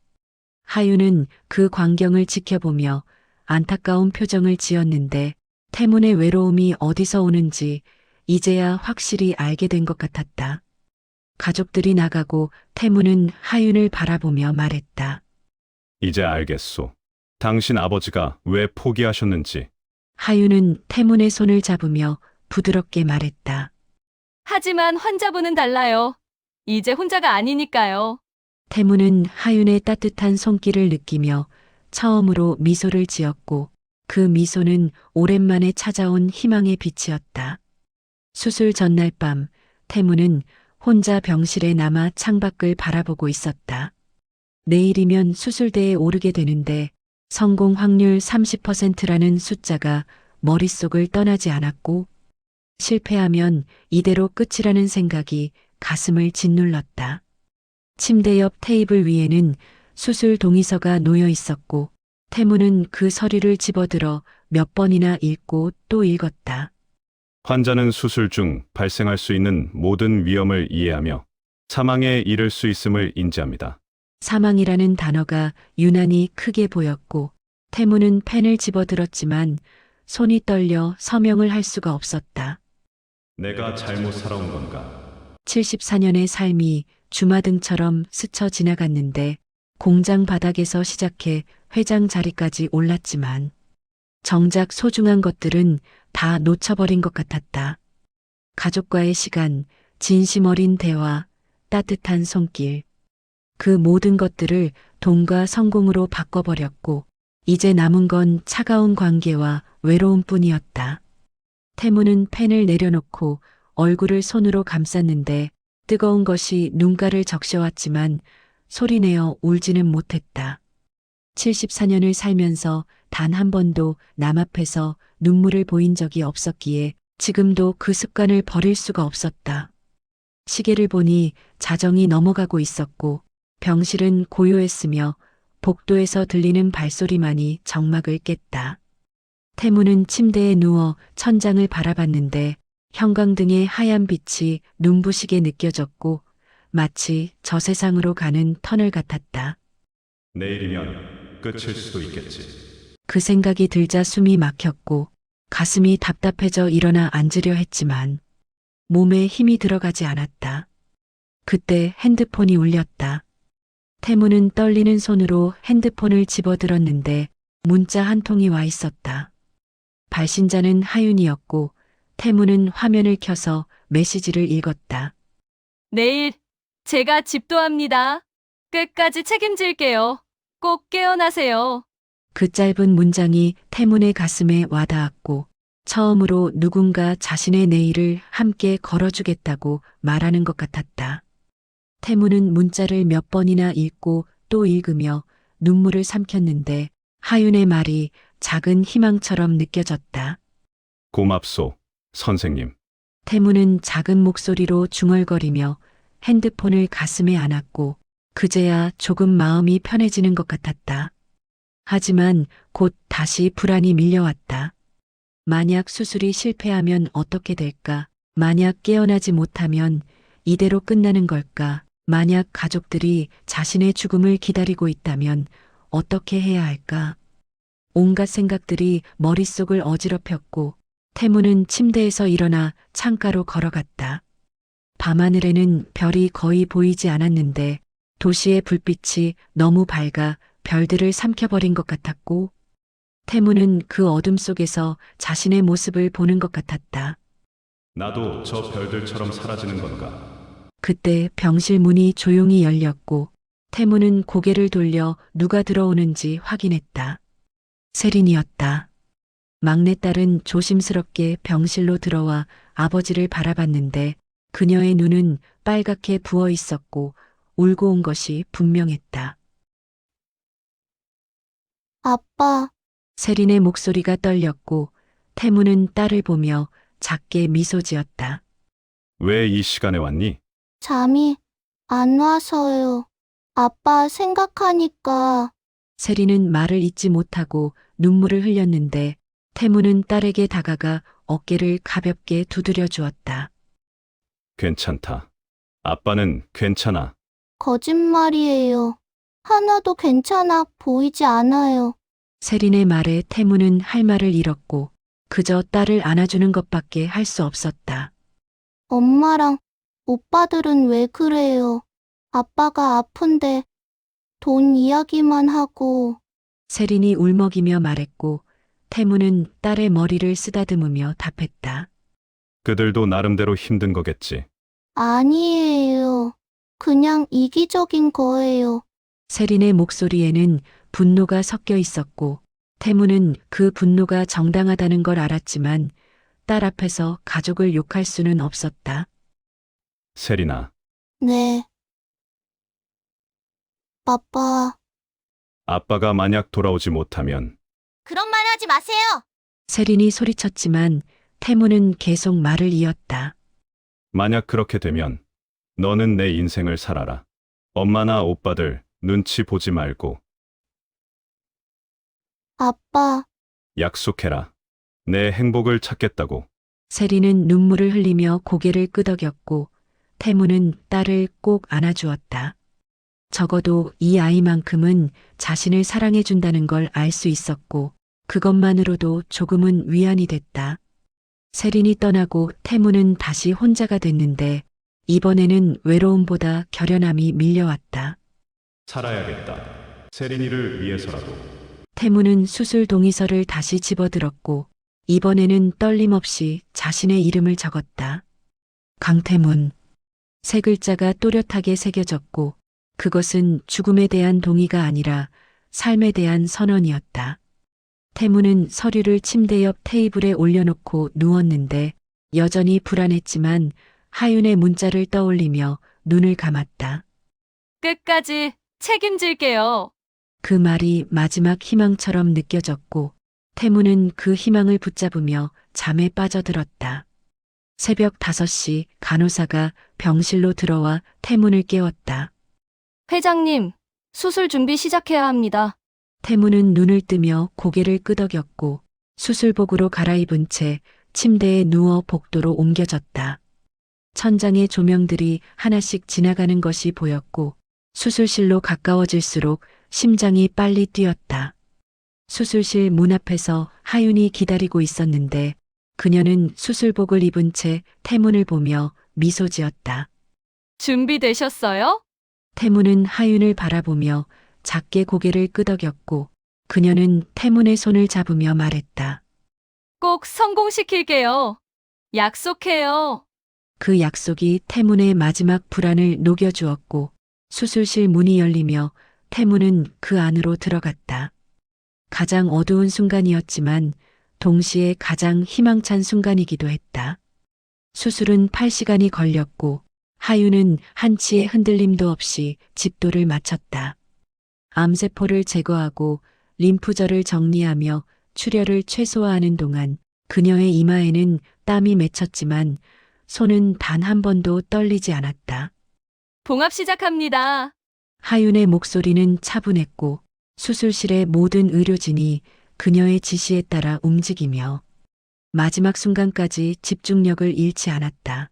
[SPEAKER 1] 하윤은 그 광경을 지켜보며 안타까운 표정을 지었는데 태문의 외로움이 어디서 오는지 이제야 확실히 알게 된 것 같았다. 가족들이 나가고 태문은 하윤을 바라보며 말했다.
[SPEAKER 2] 이제 알겠소. 당신 아버지가 왜 포기하셨는지.
[SPEAKER 1] 하윤은 태문의 손을 잡으며 부드럽게 말했다.
[SPEAKER 8] 하지만 환자분은 달라요. 이제 혼자가 아니니까요.
[SPEAKER 1] 태문은 하윤의 따뜻한 손길을 느끼며 처음으로 미소를 지었고 그 미소는 오랜만에 찾아온 희망의 빛이었다. 수술 전날 밤 태문은 혼자 병실에 남아 창밖을 바라보고 있었다. 내일이면 수술대에 오르게 되는데 성공 확률 30%라는 숫자가 머릿속을 떠나지 않았고 실패하면 이대로 끝이라는 생각이 가슴을 짓눌렀다. 침대 옆 테이블 위에는 수술 동의서가 놓여 있었고 태무는 그 서류를 집어들어 몇 번이나 읽고 또 읽었다.
[SPEAKER 2] 환자는 수술 중 발생할 수 있는 모든 위험을 이해하며 사망에 이를 수 있음을 인지합니다.
[SPEAKER 1] 사망이라는 단어가 유난히 크게 보였고 태무는 펜을 집어들었지만 손이 떨려 서명을 할 수가 없었다.
[SPEAKER 2] 내가 잘못 살아온 건가?
[SPEAKER 1] 74년의 삶이 주마등처럼 스쳐 지나갔는데 공장 바닥에서 시작해 회장 자리까지 올랐지만 정작 소중한 것들은 다 놓쳐버린 것 같았다. 가족과의 시간, 진심 어린 대화, 따뜻한 손길. 그 모든 것들을 돈과 성공으로 바꿔버렸고 이제 남은 건 차가운 관계와 외로움뿐이었다. 태무는 펜을 내려놓고 얼굴을 손으로 감쌌는데 뜨거운 것이 눈가를 적셔왔지만 소리내어 울지는 못했다. 74년을 살면서 단 한 번도 남 앞에서 눈물을 보인 적이 없었기에 지금도 그 습관을 버릴 수가 없었다. 시계를 보니 자정이 넘어가고 있었고 병실은 고요했으며 복도에서 들리는 발소리만이 정막을 깼다. 태무는 침대에 누워 천장을 바라봤는데 형광등의 하얀 빛이 눈부시게 느껴졌고 마치 저 세상으로 가는 터널 같았다.
[SPEAKER 2] 내일이면 끝일 수도 있겠지.
[SPEAKER 1] 그 생각이 들자 숨이 막혔고 가슴이 답답해져 일어나 앉으려 했지만 몸에 힘이 들어가지 않았다. 그때 핸드폰이 울렸다. 태무는 떨리는 손으로 핸드폰을 집어들었는데 문자 한 통이 와 있었다. 발신자는 하윤이었고 태무는 화면을 켜서 메시지를 읽었다.
[SPEAKER 8] 내일 제가 집도합니다. 끝까지 책임질게요. 꼭 깨어나세요.
[SPEAKER 1] 그 짧은 문장이 태문의 가슴에 와닿았고 처음으로 누군가 자신의 내일을 함께 걸어주겠다고 말하는 것 같았다. 태문은 문자를 몇 번이나 읽고 또 읽으며 눈물을 삼켰는데 하윤의 말이 작은 희망처럼 느껴졌다.
[SPEAKER 2] 고맙소, 선생님.
[SPEAKER 1] 태무는 작은 목소리로 중얼거리며 핸드폰을 가슴에 안았고 그제야 조금 마음이 편해지는 것 같았다. 하지만 곧 다시 불안이 밀려왔다. 만약 수술이 실패하면 어떻게 될까? 만약 깨어나지 못하면 이대로 끝나는 걸까? 만약 가족들이 자신의 죽음을 기다리고 있다면 어떻게 해야 할까? 온갖 생각들이 머릿속을 어지럽혔고 태무는 침대에서 일어나 창가로 걸어갔다. 밤하늘에는 별이 거의 보이지 않았는데 도시의 불빛이 너무 밝아 별들을 삼켜버린 것 같았고 태무는 그 어둠 속에서 자신의 모습을 보는 것 같았다.
[SPEAKER 2] 나도 저 별들처럼 사라지는 건가?
[SPEAKER 1] 그때 병실 문이 조용히 열렸고 태무는 고개를 돌려 누가 들어오는지 확인했다. 세린이었다. 막내딸은 조심스럽게 병실로 들어와 아버지를 바라봤는데 그녀의 눈은 빨갛게 부어 있었고 울고 온 것이 분명했다.
[SPEAKER 7] 아빠,
[SPEAKER 1] 세린의 목소리가 떨렸고 태무는 딸을 보며 작게 미소 지었다.
[SPEAKER 2] 왜 이 시간에 왔니?
[SPEAKER 7] 잠이 안 와서요. 아빠 생각하니까.
[SPEAKER 1] 세린은 말을 잇지 못하고 눈물을 흘렸는데 태무는 딸에게 다가가 어깨를 가볍게 두드려 주었다.
[SPEAKER 2] 괜찮다. 아빠는 괜찮아.
[SPEAKER 7] 거짓말이에요. 하나도 괜찮아 보이지 않아요.
[SPEAKER 1] 세린의 말에 태무는 할 말을 잃었고 그저 딸을 안아주는 것밖에 할 수 없었다.
[SPEAKER 7] 엄마랑 오빠들은 왜 그래요? 아빠가 아픈데 돈 이야기만 하고.
[SPEAKER 1] 세린이 울먹이며 말했고 태무는 딸의 머리를 쓰다듬으며 답했다.
[SPEAKER 2] 그들도 나름대로 힘든 거겠지.
[SPEAKER 7] 아니에요. 그냥 이기적인 거예요.
[SPEAKER 1] 세린의 목소리에는 분노가 섞여 있었고 태무는 그 분노가 정당하다는 걸 알았지만 딸 앞에서 가족을 욕할 수는 없었다.
[SPEAKER 2] 세린아,
[SPEAKER 7] 네.
[SPEAKER 2] 아빠가 만약 돌아오지 못하면
[SPEAKER 7] 그런 말 하지 마세요.
[SPEAKER 1] 세린이 소리쳤지만 태무는 계속 말을 이었다.
[SPEAKER 2] 만약 그렇게 되면 너는 내 인생을 살아라. 엄마나 오빠들 눈치 보지 말고
[SPEAKER 7] 아빠,
[SPEAKER 2] 약속해라. 내 행복을 찾겠다고.
[SPEAKER 1] 세리는 눈물을 흘리며 고개를 끄덕였고 태무는 딸을 꼭 안아주었다. 적어도 이 아이만큼은 자신을 사랑해준다는 걸 알 수 있었고 그것만으로도 조금은 위안이 됐다. 세린이 떠나고 태무는 다시 혼자가 됐는데 이번에는 외로움보다 결연함이 밀려왔다.
[SPEAKER 2] 살아야겠다. 세린이를 위해서라도.
[SPEAKER 1] 태무는 수술 동의서를 다시 집어들었고 이번에는 떨림 없이 자신의 이름을 적었다. 강태문. 세 글자가 또렷하게 새겨졌고 그것은 죽음에 대한 동의가 아니라 삶에 대한 선언이었다. 태무는 서류를 침대 옆 테이블에 올려놓고 누웠는데 여전히 불안했지만 하윤의 문자를 떠올리며 눈을 감았다.
[SPEAKER 8] 끝까지 책임질게요.
[SPEAKER 1] 그 말이 마지막 희망처럼 느껴졌고 태무는 그 희망을 붙잡으며 잠에 빠져들었다. 새벽 5시 간호사가 병실로 들어와 태문을 깨웠다.
[SPEAKER 8] 회장님, 수술 준비 시작해야 합니다.
[SPEAKER 1] 태무는 눈을 뜨며 고개를 끄덕였고 수술복으로 갈아입은 채 침대에 누워 복도로 옮겨졌다. 천장의 조명들이 하나씩 지나가는 것이 보였고 수술실로 가까워질수록 심장이 빨리 뛰었다. 수술실 문 앞에서 하윤이 기다리고 있었는데 그녀는 수술복을 입은 채 태문을 보며 미소 지었다.
[SPEAKER 8] 준비되셨어요?
[SPEAKER 1] 태문은 하윤을 바라보며 작게 고개를 끄덕였고 그녀는 태문의 손을 잡으며 말했다.
[SPEAKER 8] 꼭 성공시킬게요. 약속해요.
[SPEAKER 1] 그 약속이 태문의 마지막 불안을 녹여주었고 수술실 문이 열리며 태문은 그 안으로 들어갔다. 가장 어두운 순간이었지만 동시에 가장 희망찬 순간이기도 했다. 수술은 8시간이 걸렸고 하윤은 한치의 흔들림도 없이 집도를 마쳤다. 암세포를 제거하고 림프절을 정리하며 출혈을 최소화하는 동안 그녀의 이마에는 땀이 맺혔지만 손은 단 한 번도 떨리지 않았다.
[SPEAKER 8] 봉합 시작합니다.
[SPEAKER 1] 하윤의 목소리는 차분했고 수술실의 모든 의료진이 그녀의 지시에 따라 움직이며 마지막 순간까지 집중력을 잃지 않았다.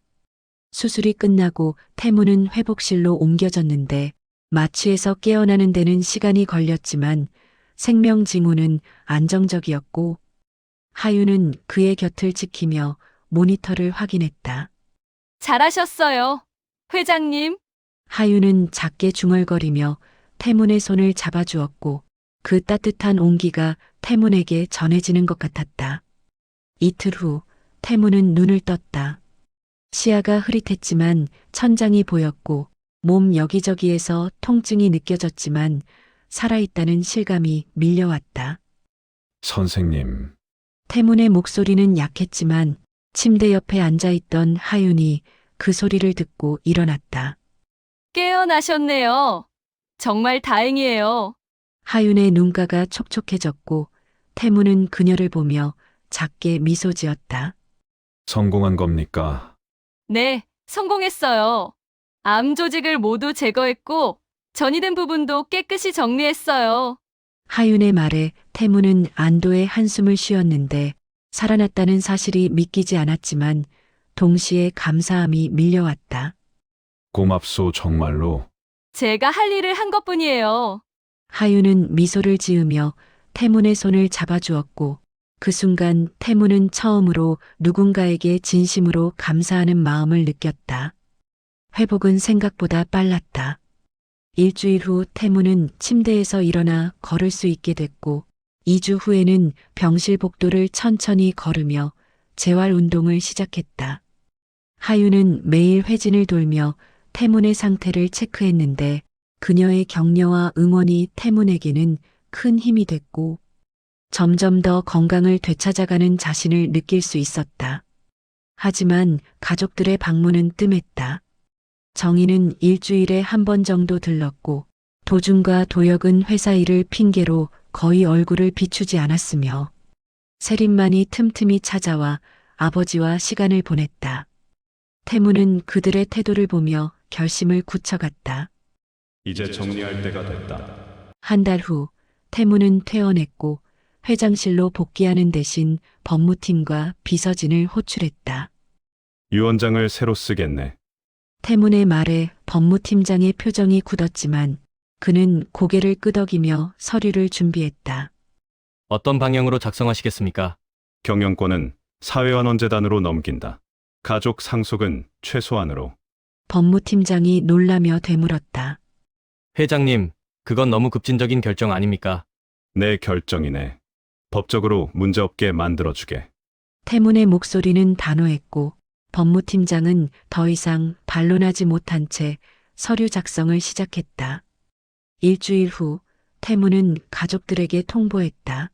[SPEAKER 1] 수술이 끝나고 태무는 회복실로 옮겨졌는데 마취에서 깨어나는 데는 시간이 걸렸지만 생명 징후는 안정적이었고 하윤은 그의 곁을 지키며 모니터를 확인했다.
[SPEAKER 8] 잘하셨어요. 회장님.
[SPEAKER 1] 하윤은 작게 중얼거리며 태문의 손을 잡아주었고 그 따뜻한 온기가 태문에게 전해지는 것 같았다. 이틀 후 태문은 눈을 떴다. 시야가 흐릿했지만 천장이 보였고 몸 여기저기에서 통증이 느껴졌지만 살아있다는 실감이 밀려왔다.
[SPEAKER 2] 선생님,
[SPEAKER 1] 태문의 목소리는 약했지만 침대 옆에 앉아있던 하윤이 그 소리를 듣고 일어났다.
[SPEAKER 8] 깨어나셨네요. 정말 다행이에요.
[SPEAKER 1] 하윤의 눈가가 촉촉해졌고 태무는 그녀를 보며 작게 미소 지었다.
[SPEAKER 2] 성공한 겁니까?
[SPEAKER 8] 네, 성공했어요. 암 조직을 모두 제거했고 전이된 부분도 깨끗이 정리했어요.
[SPEAKER 1] 하윤의 말에 태무는 안도의 한숨을 쉬었는데 살아났다는 사실이 믿기지 않았지만 동시에 감사함이 밀려왔다.
[SPEAKER 2] 고맙소 정말로.
[SPEAKER 8] 제가 할 일을 한 것뿐이에요.
[SPEAKER 1] 하윤은 미소를 지으며 태문의 손을 잡아주었고 그 순간 태문은 처음으로 누군가에게 진심으로 감사하는 마음을 느꼈다. 회복은 생각보다 빨랐다. 일주일 후 태문은 침대에서 일어나 걸을 수 있게 됐고 2주 후에는 병실 복도를 천천히 걸으며 재활 운동을 시작했다. 하윤은 매일 회진을 돌며 태문의 상태를 체크했는데 그녀의 격려와 응원이 태문에게는 큰 힘이 됐고 점점 더 건강을 되찾아가는 자신을 느낄 수 있었다. 하지만 가족들의 방문은 뜸했다. 정희는 일주일에 한 번 정도 들렀고 도준과 도혁은 회사 일을 핑계로 거의 얼굴을 비추지 않았으며 세린만이 틈틈이 찾아와 아버지와 시간을 보냈다. 태무는 그들의 태도를 보며 결심을 굳혀갔다.
[SPEAKER 2] 이제 정리할 때가 됐다.
[SPEAKER 1] 한 달 후 태무는 퇴원했고 회장실로 복귀하는 대신 법무팀과 비서진을 호출했다.
[SPEAKER 2] 유언장을 새로 쓰겠네.
[SPEAKER 1] 태문의 말에 법무팀장의 표정이 굳었지만 그는 고개를 끄덕이며 서류를 준비했다.
[SPEAKER 9] 어떤 방향으로 작성하시겠습니까?
[SPEAKER 2] 경영권은 사회환원재단으로 넘긴다. 가족 상속은 최소한으로.
[SPEAKER 1] 법무팀장이 놀라며 되물었다.
[SPEAKER 9] 회장님, 그건 너무 급진적인 결정 아닙니까?
[SPEAKER 2] 내 결정이네. 법적으로 문제없게 만들어주게.
[SPEAKER 1] 태문의 목소리는 단호했고 법무팀장은 더 이상 반론하지 못한 채 서류 작성을 시작했다. 일주일 후 태문은 가족들에게 통보했다.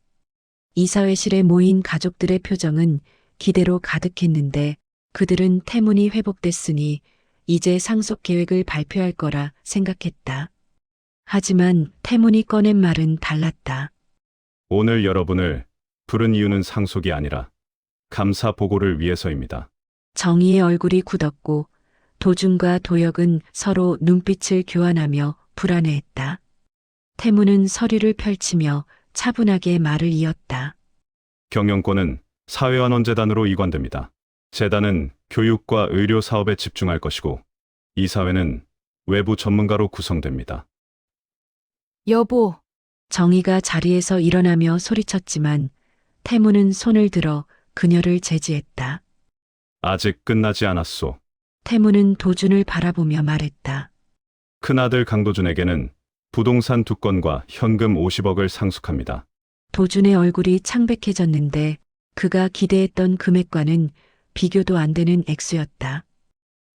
[SPEAKER 1] 이사회실에 모인 가족들의 표정은 기대로 가득했는데 그들은 태문이 회복됐으니 이제 상속 계획을 발표할 거라 생각했다. 하지만 태문이 꺼낸 말은 달랐다.
[SPEAKER 2] 오늘 여러분을 부른 이유는 상속이 아니라 감사 보고를 위해서입니다.
[SPEAKER 1] 정의의 얼굴이 굳었고 도준과 도혁은 서로 눈빛을 교환하며 불안해했다. 태무는 서류를 펼치며 차분하게 말을 이었다.
[SPEAKER 2] 경영권은 사회환원재단으로 이관됩니다. 재단은 교육과 의료 사업에 집중할 것이고 이사회는 외부 전문가로 구성됩니다.
[SPEAKER 6] 여보,
[SPEAKER 1] 정의가 자리에서 일어나며 소리쳤지만 태무는 손을 들어 그녀를 제지했다.
[SPEAKER 2] 아직 끝나지 않았소.
[SPEAKER 1] 태무는 도준을 바라보며 말했다.
[SPEAKER 2] 큰아들 강도준에게는 부동산 2건과 현금 50억을 상속합니다.
[SPEAKER 1] 도준의 얼굴이 창백해졌는데 그가 기대했던 금액과는 비교도 안 되는 액수였다.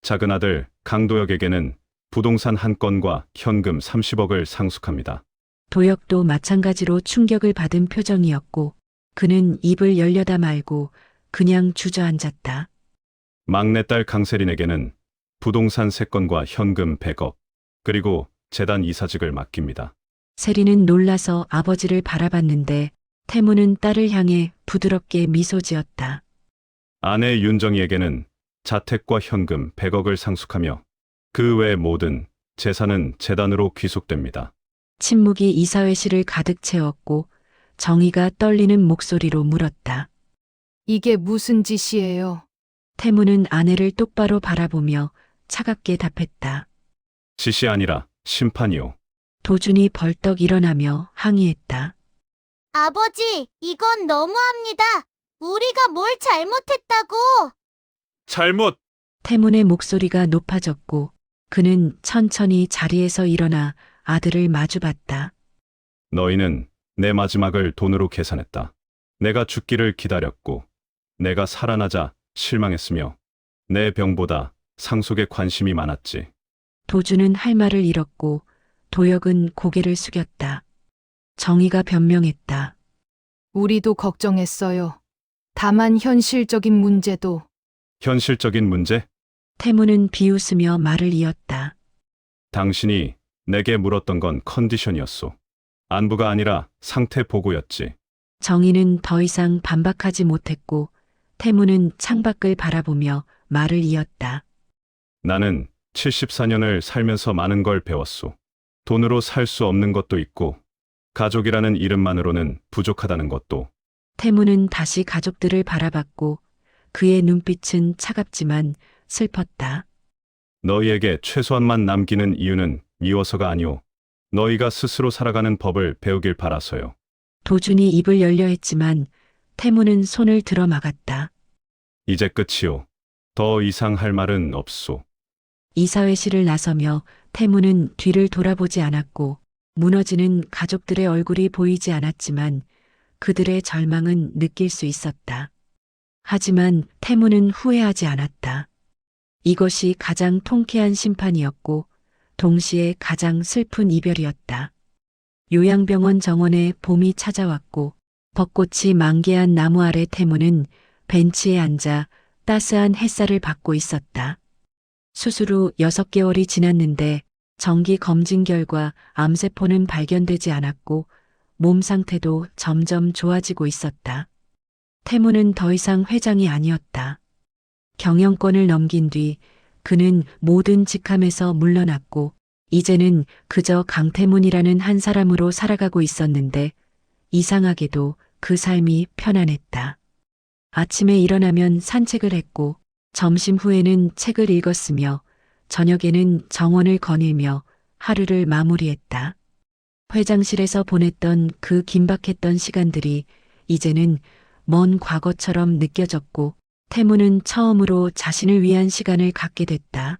[SPEAKER 2] 작은아들 강도혁에게는 부동산 1건과 현금 30억을 상속합니다.
[SPEAKER 1] 도혁도 마찬가지로 충격을 받은 표정이었고 그는 입을 열려다 말고 그냥 주저앉았다.
[SPEAKER 2] 막내딸 강세린에게는 부동산 3건과 현금 100억, 그리고 재단 이사직을 맡깁니다.
[SPEAKER 1] 세리는 놀라서 아버지를 바라봤는데 태무는 딸을 향해 부드럽게 미소 지었다.
[SPEAKER 2] 아내 윤정희에게는 자택과 현금 100억을 상속하며 그 외 모든 재산은 재단으로 귀속됩니다.
[SPEAKER 1] 침묵이 이사회실을 가득 채웠고 정의가 떨리는 목소리로 물었다.
[SPEAKER 6] 이게 무슨 짓이에요?
[SPEAKER 1] 태무는 아내를 똑바로 바라보며 차갑게 답했다.
[SPEAKER 2] 짓이 아니라 심판이요.
[SPEAKER 1] 도준이 벌떡 일어나며 항의했다.
[SPEAKER 7] 아버지, 이건 너무합니다. 우리가 뭘 잘못했다고.
[SPEAKER 2] 잘못!
[SPEAKER 1] 태문의 목소리가 높아졌고 그는 천천히 자리에서 일어나 아들을 마주봤다.
[SPEAKER 2] 너희는 내 마지막을 돈으로 계산했다. 내가 죽기를 기다렸고 내가 살아나자 실망했으며 내 병보다 상속에 관심이 많았지.
[SPEAKER 1] 도준은 할 말을 잃었고 도혁은 고개를 숙였다. 정의가 변명했다.
[SPEAKER 6] 우리도 걱정했어요. 다만 현실적인 문제도
[SPEAKER 2] 현실적인 문제?
[SPEAKER 1] 태무는 비웃으며 말을 이었다.
[SPEAKER 2] 당신이 내게 물었던 건 컨디션이었소. 안부가 아니라 상태 보고였지.
[SPEAKER 1] 정의는 더 이상 반박하지 못했고 태무는 창밖을 바라보며 말을 이었다.
[SPEAKER 2] 나는 74년을 살면서 많은 걸 배웠소. 돈으로 살 수 없는 것도 있고 가족이라는 이름만으로는 부족하다는 것도.
[SPEAKER 1] 태무는 다시 가족들을 바라봤고 그의 눈빛은 차갑지만 슬펐다.
[SPEAKER 2] 너희에게 최소한만 남기는 이유는 미워서가 아니오. 너희가 스스로 살아가는 법을 배우길 바라서요.
[SPEAKER 1] 도준이 입을 열려 했지만 태무는 손을 들어 막았다.
[SPEAKER 2] 이제 끝이오. 더 이상 할 말은 없소.
[SPEAKER 1] 이사회실을 나서며 태무는 뒤를 돌아보지 않았고 무너지는 가족들의 얼굴이 보이지 않았지만 그들의 절망은 느낄 수 있었다. 하지만 태무는 후회하지 않았다. 이것이 가장 통쾌한 심판이었고 동시에 가장 슬픈 이별이었다. 요양병원 정원에 봄이 찾아왔고 벚꽃이 만개한 나무 아래 태무는 벤치에 앉아 따스한 햇살을 받고 있었다. 수술 후 6개월이 지났는데 정기 검진 결과 암세포는 발견되지 않았고 몸 상태도 점점 좋아지고 있었다. 태무는 더 이상 회장이 아니었다. 경영권을 넘긴 뒤 그는 모든 직함에서 물러났고 이제는 그저 강태문이라는 한 사람으로 살아가고 있었는데 이상하게도 그 삶이 편안했다. 아침에 일어나면 산책을 했고 점심 후에는 책을 읽었으며 저녁에는 정원을 거닐며 하루를 마무리했다. 회장실에서 보냈던 그 긴박했던 시간들이 이제는 먼 과거처럼 느껴졌고 태무는 처음으로 자신을 위한 시간을 갖게 됐다.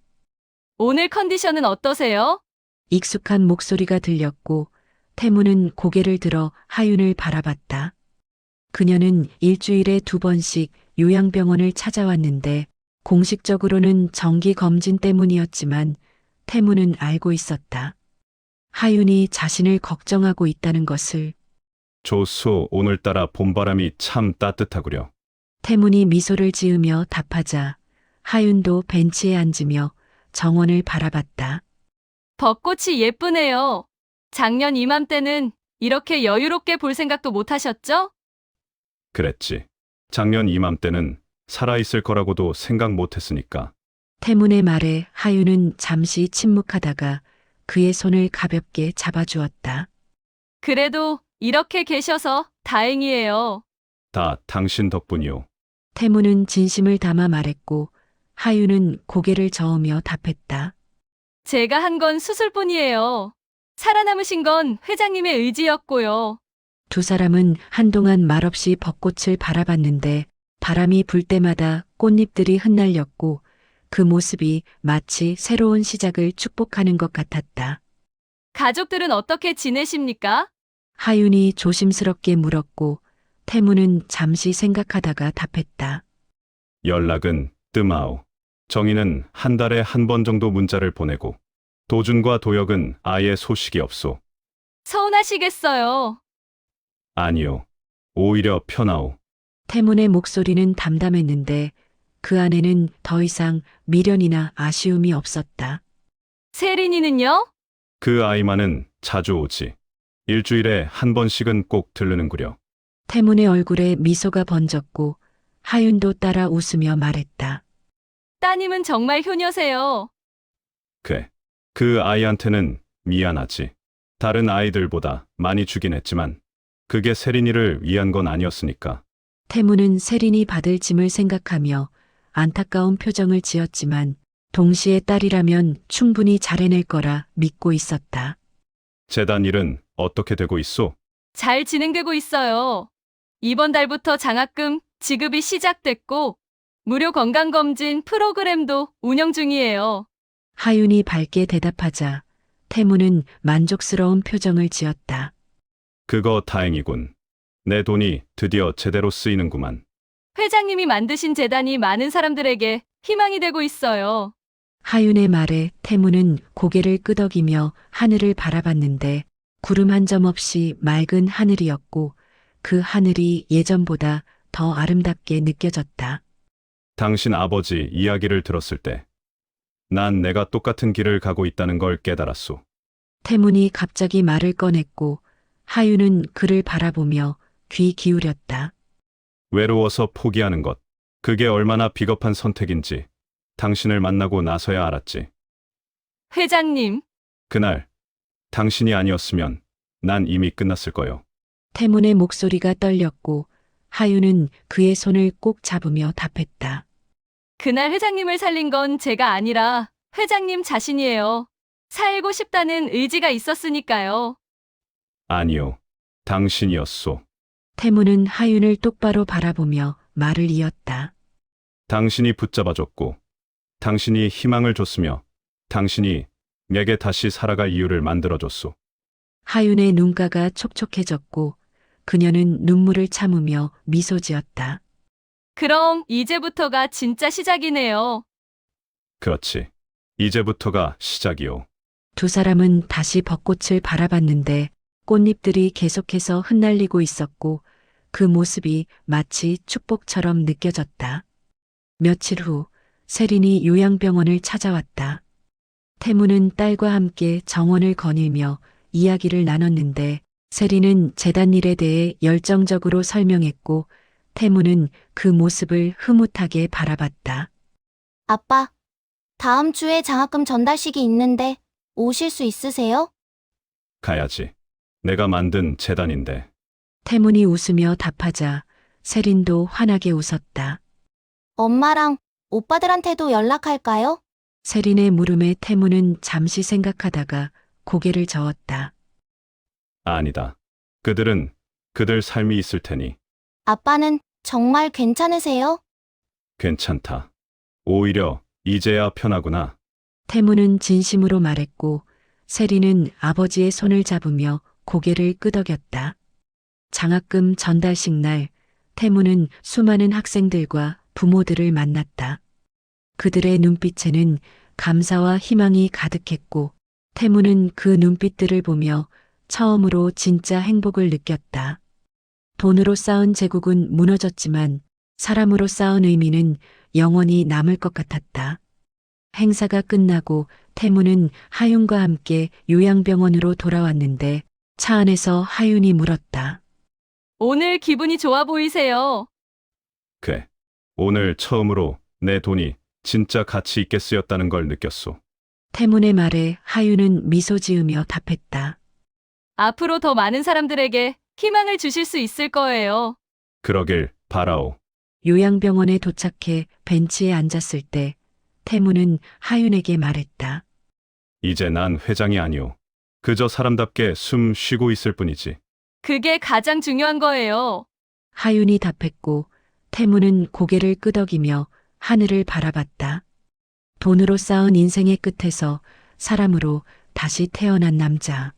[SPEAKER 8] 오늘 컨디션은 어떠세요?
[SPEAKER 1] 익숙한 목소리가 들렸고 태무는 고개를 들어 하윤을 바라봤다. 그녀는 일주일에 2번씩 요양병원을 찾아왔는데 공식적으로는 정기 검진 때문이었지만 태무는 알고 있었다. 하윤이 자신을 걱정하고 있다는 것을.
[SPEAKER 2] 조수, 오늘따라 봄바람이 참 따뜻하구려.
[SPEAKER 1] 태문이 미소를 지으며 답하자 하윤도 벤치에 앉으며 정원을 바라봤다.
[SPEAKER 8] 벚꽃이 예쁘네요. 작년 이맘때는 이렇게 여유롭게 볼 생각도 못 하셨죠?
[SPEAKER 2] 그랬지. 작년 이맘때는 살아있을 거라고도 생각 못했으니까.
[SPEAKER 1] 태문의 말에 하윤은 잠시 침묵하다가 그의 손을 가볍게 잡아주었다.
[SPEAKER 8] 그래도 이렇게 계셔서 다행이에요.
[SPEAKER 2] 다 당신 덕분이오.
[SPEAKER 1] 태문은 진심을 담아 말했고 하윤은 고개를 저으며 답했다.
[SPEAKER 8] 제가 한 건 수술뿐이에요. 살아남으신 건 회장님의 의지였고요.
[SPEAKER 1] 두 사람은 한동안 말없이 벚꽃을 바라봤는데 바람이 불 때마다 꽃잎들이 흩날렸고 그 모습이 마치 새로운 시작을 축복하는 것 같았다.
[SPEAKER 8] 가족들은 어떻게 지내십니까?
[SPEAKER 1] 하윤이 조심스럽게 물었고 태무는 잠시 생각하다가 답했다.
[SPEAKER 2] 연락은 뜸아오. 정희는 한 달에 한 번 정도 문자를 보내고 도준과 도혁은 아예 소식이 없소.
[SPEAKER 8] 서운하시겠어요.
[SPEAKER 2] 아니요. 오히려 편하오.
[SPEAKER 1] 태문의 목소리는 담담했는데 그 안에는 더 이상 미련이나 아쉬움이 없었다.
[SPEAKER 8] 세린이는요?
[SPEAKER 2] 그 아이만은 자주 오지. 일주일에 한 번씩은 꼭 들르는구려.
[SPEAKER 1] 태문의 얼굴에 미소가 번졌고 하윤도 따라 웃으며 말했다.
[SPEAKER 8] 따님은 정말 효녀세요.
[SPEAKER 2] 그래. 그 아이한테는 미안하지. 다른 아이들보다 많이 주긴 했지만 그게 세린이를 위한 건 아니었으니까.
[SPEAKER 1] 태문은 세린이 받을 짐을 생각하며 안타까운 표정을 지었지만 동시에 딸이라면 충분히 잘해낼 거라 믿고 있었다.
[SPEAKER 2] 재단 일은 어떻게 되고 있소?
[SPEAKER 8] 잘 진행되고 있어요. 이번 달부터 장학금 지급이 시작됐고 무료 건강검진 프로그램도 운영 중이에요.
[SPEAKER 1] 하윤이 밝게 대답하자 태문은 만족스러운 표정을 지었다.
[SPEAKER 2] 그거 다행이군. 내 돈이 드디어 제대로 쓰이는구만.
[SPEAKER 8] 회장님이 만드신 재단이 많은 사람들에게 희망이 되고 있어요.
[SPEAKER 1] 하윤의 말에 태문은 고개를 끄덕이며 하늘을 바라봤는데 구름 한 점 없이 맑은 하늘이었고 그 하늘이 예전보다 더 아름답게 느껴졌다.
[SPEAKER 2] 당신 아버지 이야기를 들었을 때 난 내가 똑같은 길을 가고 있다는 걸 깨달았소.
[SPEAKER 1] 태문이 갑자기 말을 꺼냈고 하윤은 그를 바라보며 귀 기울였다.
[SPEAKER 2] 외로워서 포기하는 것. 그게 얼마나 비겁한 선택인지 당신을 만나고 나서야 알았지.
[SPEAKER 8] 회장님,
[SPEAKER 2] 그날 당신이 아니었으면 난 이미 끝났을 거요.
[SPEAKER 1] 태문의 목소리가 떨렸고 하윤은 그의 손을 꼭 잡으며 답했다.
[SPEAKER 8] 그날 회장님을 살린 건 제가 아니라 회장님 자신이에요. 살고 싶다는 의지가 있었으니까요.
[SPEAKER 2] 아니요. 당신이었소.
[SPEAKER 1] 태문은 하윤을 똑바로 바라보며 말을 이었다.
[SPEAKER 2] 당신이 붙잡아줬고 당신이 희망을 줬으며 당신이 내게 다시 살아갈 이유를 만들어줬소.
[SPEAKER 1] 하윤의 눈가가 촉촉해졌고 그녀는 눈물을 참으며 미소 지었다.
[SPEAKER 8] 그럼 이제부터가 진짜 시작이네요.
[SPEAKER 2] 그렇지. 이제부터가 시작이오.
[SPEAKER 1] 두 사람은 다시 벚꽃을 바라봤는데 꽃잎들이 계속해서 흩날리고 있었고 그 모습이 마치 축복처럼 느껴졌다. 며칠 후 세린이 요양병원을 찾아왔다. 태무는 딸과 함께 정원을 거닐며 이야기를 나눴는데 세린은 재단 일에 대해 열정적으로 설명했고 태무는 그 모습을 흐뭇하게 바라봤다.
[SPEAKER 7] 아빠, 다음 주에 장학금 전달식이 있는데 오실 수 있으세요?
[SPEAKER 2] 가야지. 내가 만든 재단인데.
[SPEAKER 1] 태문이 웃으며 답하자 세린도 환하게 웃었다.
[SPEAKER 7] 엄마랑 오빠들한테도 연락할까요?
[SPEAKER 1] 세린의 물음에 태문은 잠시 생각하다가 고개를 저었다.
[SPEAKER 2] 아니다. 그들은 그들 삶이 있을 테니
[SPEAKER 7] 아빠는 정말 괜찮으세요?
[SPEAKER 2] 괜찮다. 오히려 이제야 편하구나.
[SPEAKER 1] 태문은 진심으로 말했고 세린은 아버지의 손을 잡으며 고개를 끄덕였다. 장학금 전달식 날 태문은 수많은 학생들과 부모들을 만났다. 그들의 눈빛에는 감사와 희망이 가득했고 태문은 그 눈빛들을 보며 처음으로 진짜 행복을 느꼈다. 돈으로 쌓은 제국은 무너졌지만 사람으로 쌓은 의미는 영원히 남을 것 같았다. 행사가 끝나고 태문은 하윤과 함께 요양병원으로 돌아왔는데 차 안에서 하윤이 물었다.
[SPEAKER 8] 오늘 기분이 좋아 보이세요.
[SPEAKER 2] 그래. 오늘 처음으로 내 돈이 진짜 가치 있게 쓰였다는 걸 느꼈소.
[SPEAKER 1] 태문의 말에 하윤은 미소 지으며 답했다.
[SPEAKER 8] 앞으로 더 많은 사람들에게 희망을 주실 수 있을 거예요.
[SPEAKER 2] 그러길 바라오.
[SPEAKER 1] 요양병원에 도착해 벤치에 앉았을 때 태문은 하윤에게 말했다.
[SPEAKER 2] 이제 난 회장이 아니오. 그저 사람답게 숨 쉬고 있을 뿐이지.
[SPEAKER 8] 그게 가장 중요한 거예요.
[SPEAKER 1] 하윤이 답했고 태문은 고개를 끄덕이며 하늘을 바라봤다. 돈으로 쌓은 인생의 끝에서 사람으로 다시 태어난 남자.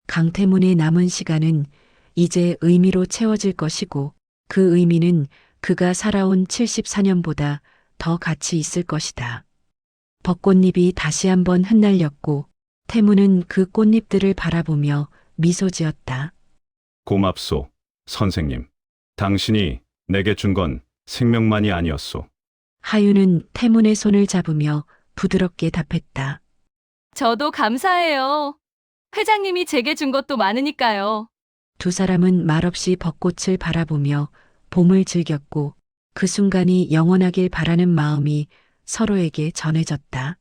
[SPEAKER 1] 강태문의 남은 시간은 이제 의미로 채워질 것이고 그 의미는 그가 살아온 74년보다 더 가치 있을 것이다. 벚꽃잎이 다시 한번 흩날렸고 태문은 그 꽃잎들을 바라보며 미소 지었다.
[SPEAKER 2] 고맙소, 선생님. 당신이 내게 준 건 생명만이 아니었소.
[SPEAKER 1] 하윤은 태문의 손을 잡으며 부드럽게 답했다.
[SPEAKER 8] 저도 감사해요. 회장님이 제게 준 것도 많으니까요.
[SPEAKER 1] 두 사람은 말없이 벚꽃을 바라보며 봄을 즐겼고 그 순간이 영원하길 바라는 마음이 서로에게 전해졌다.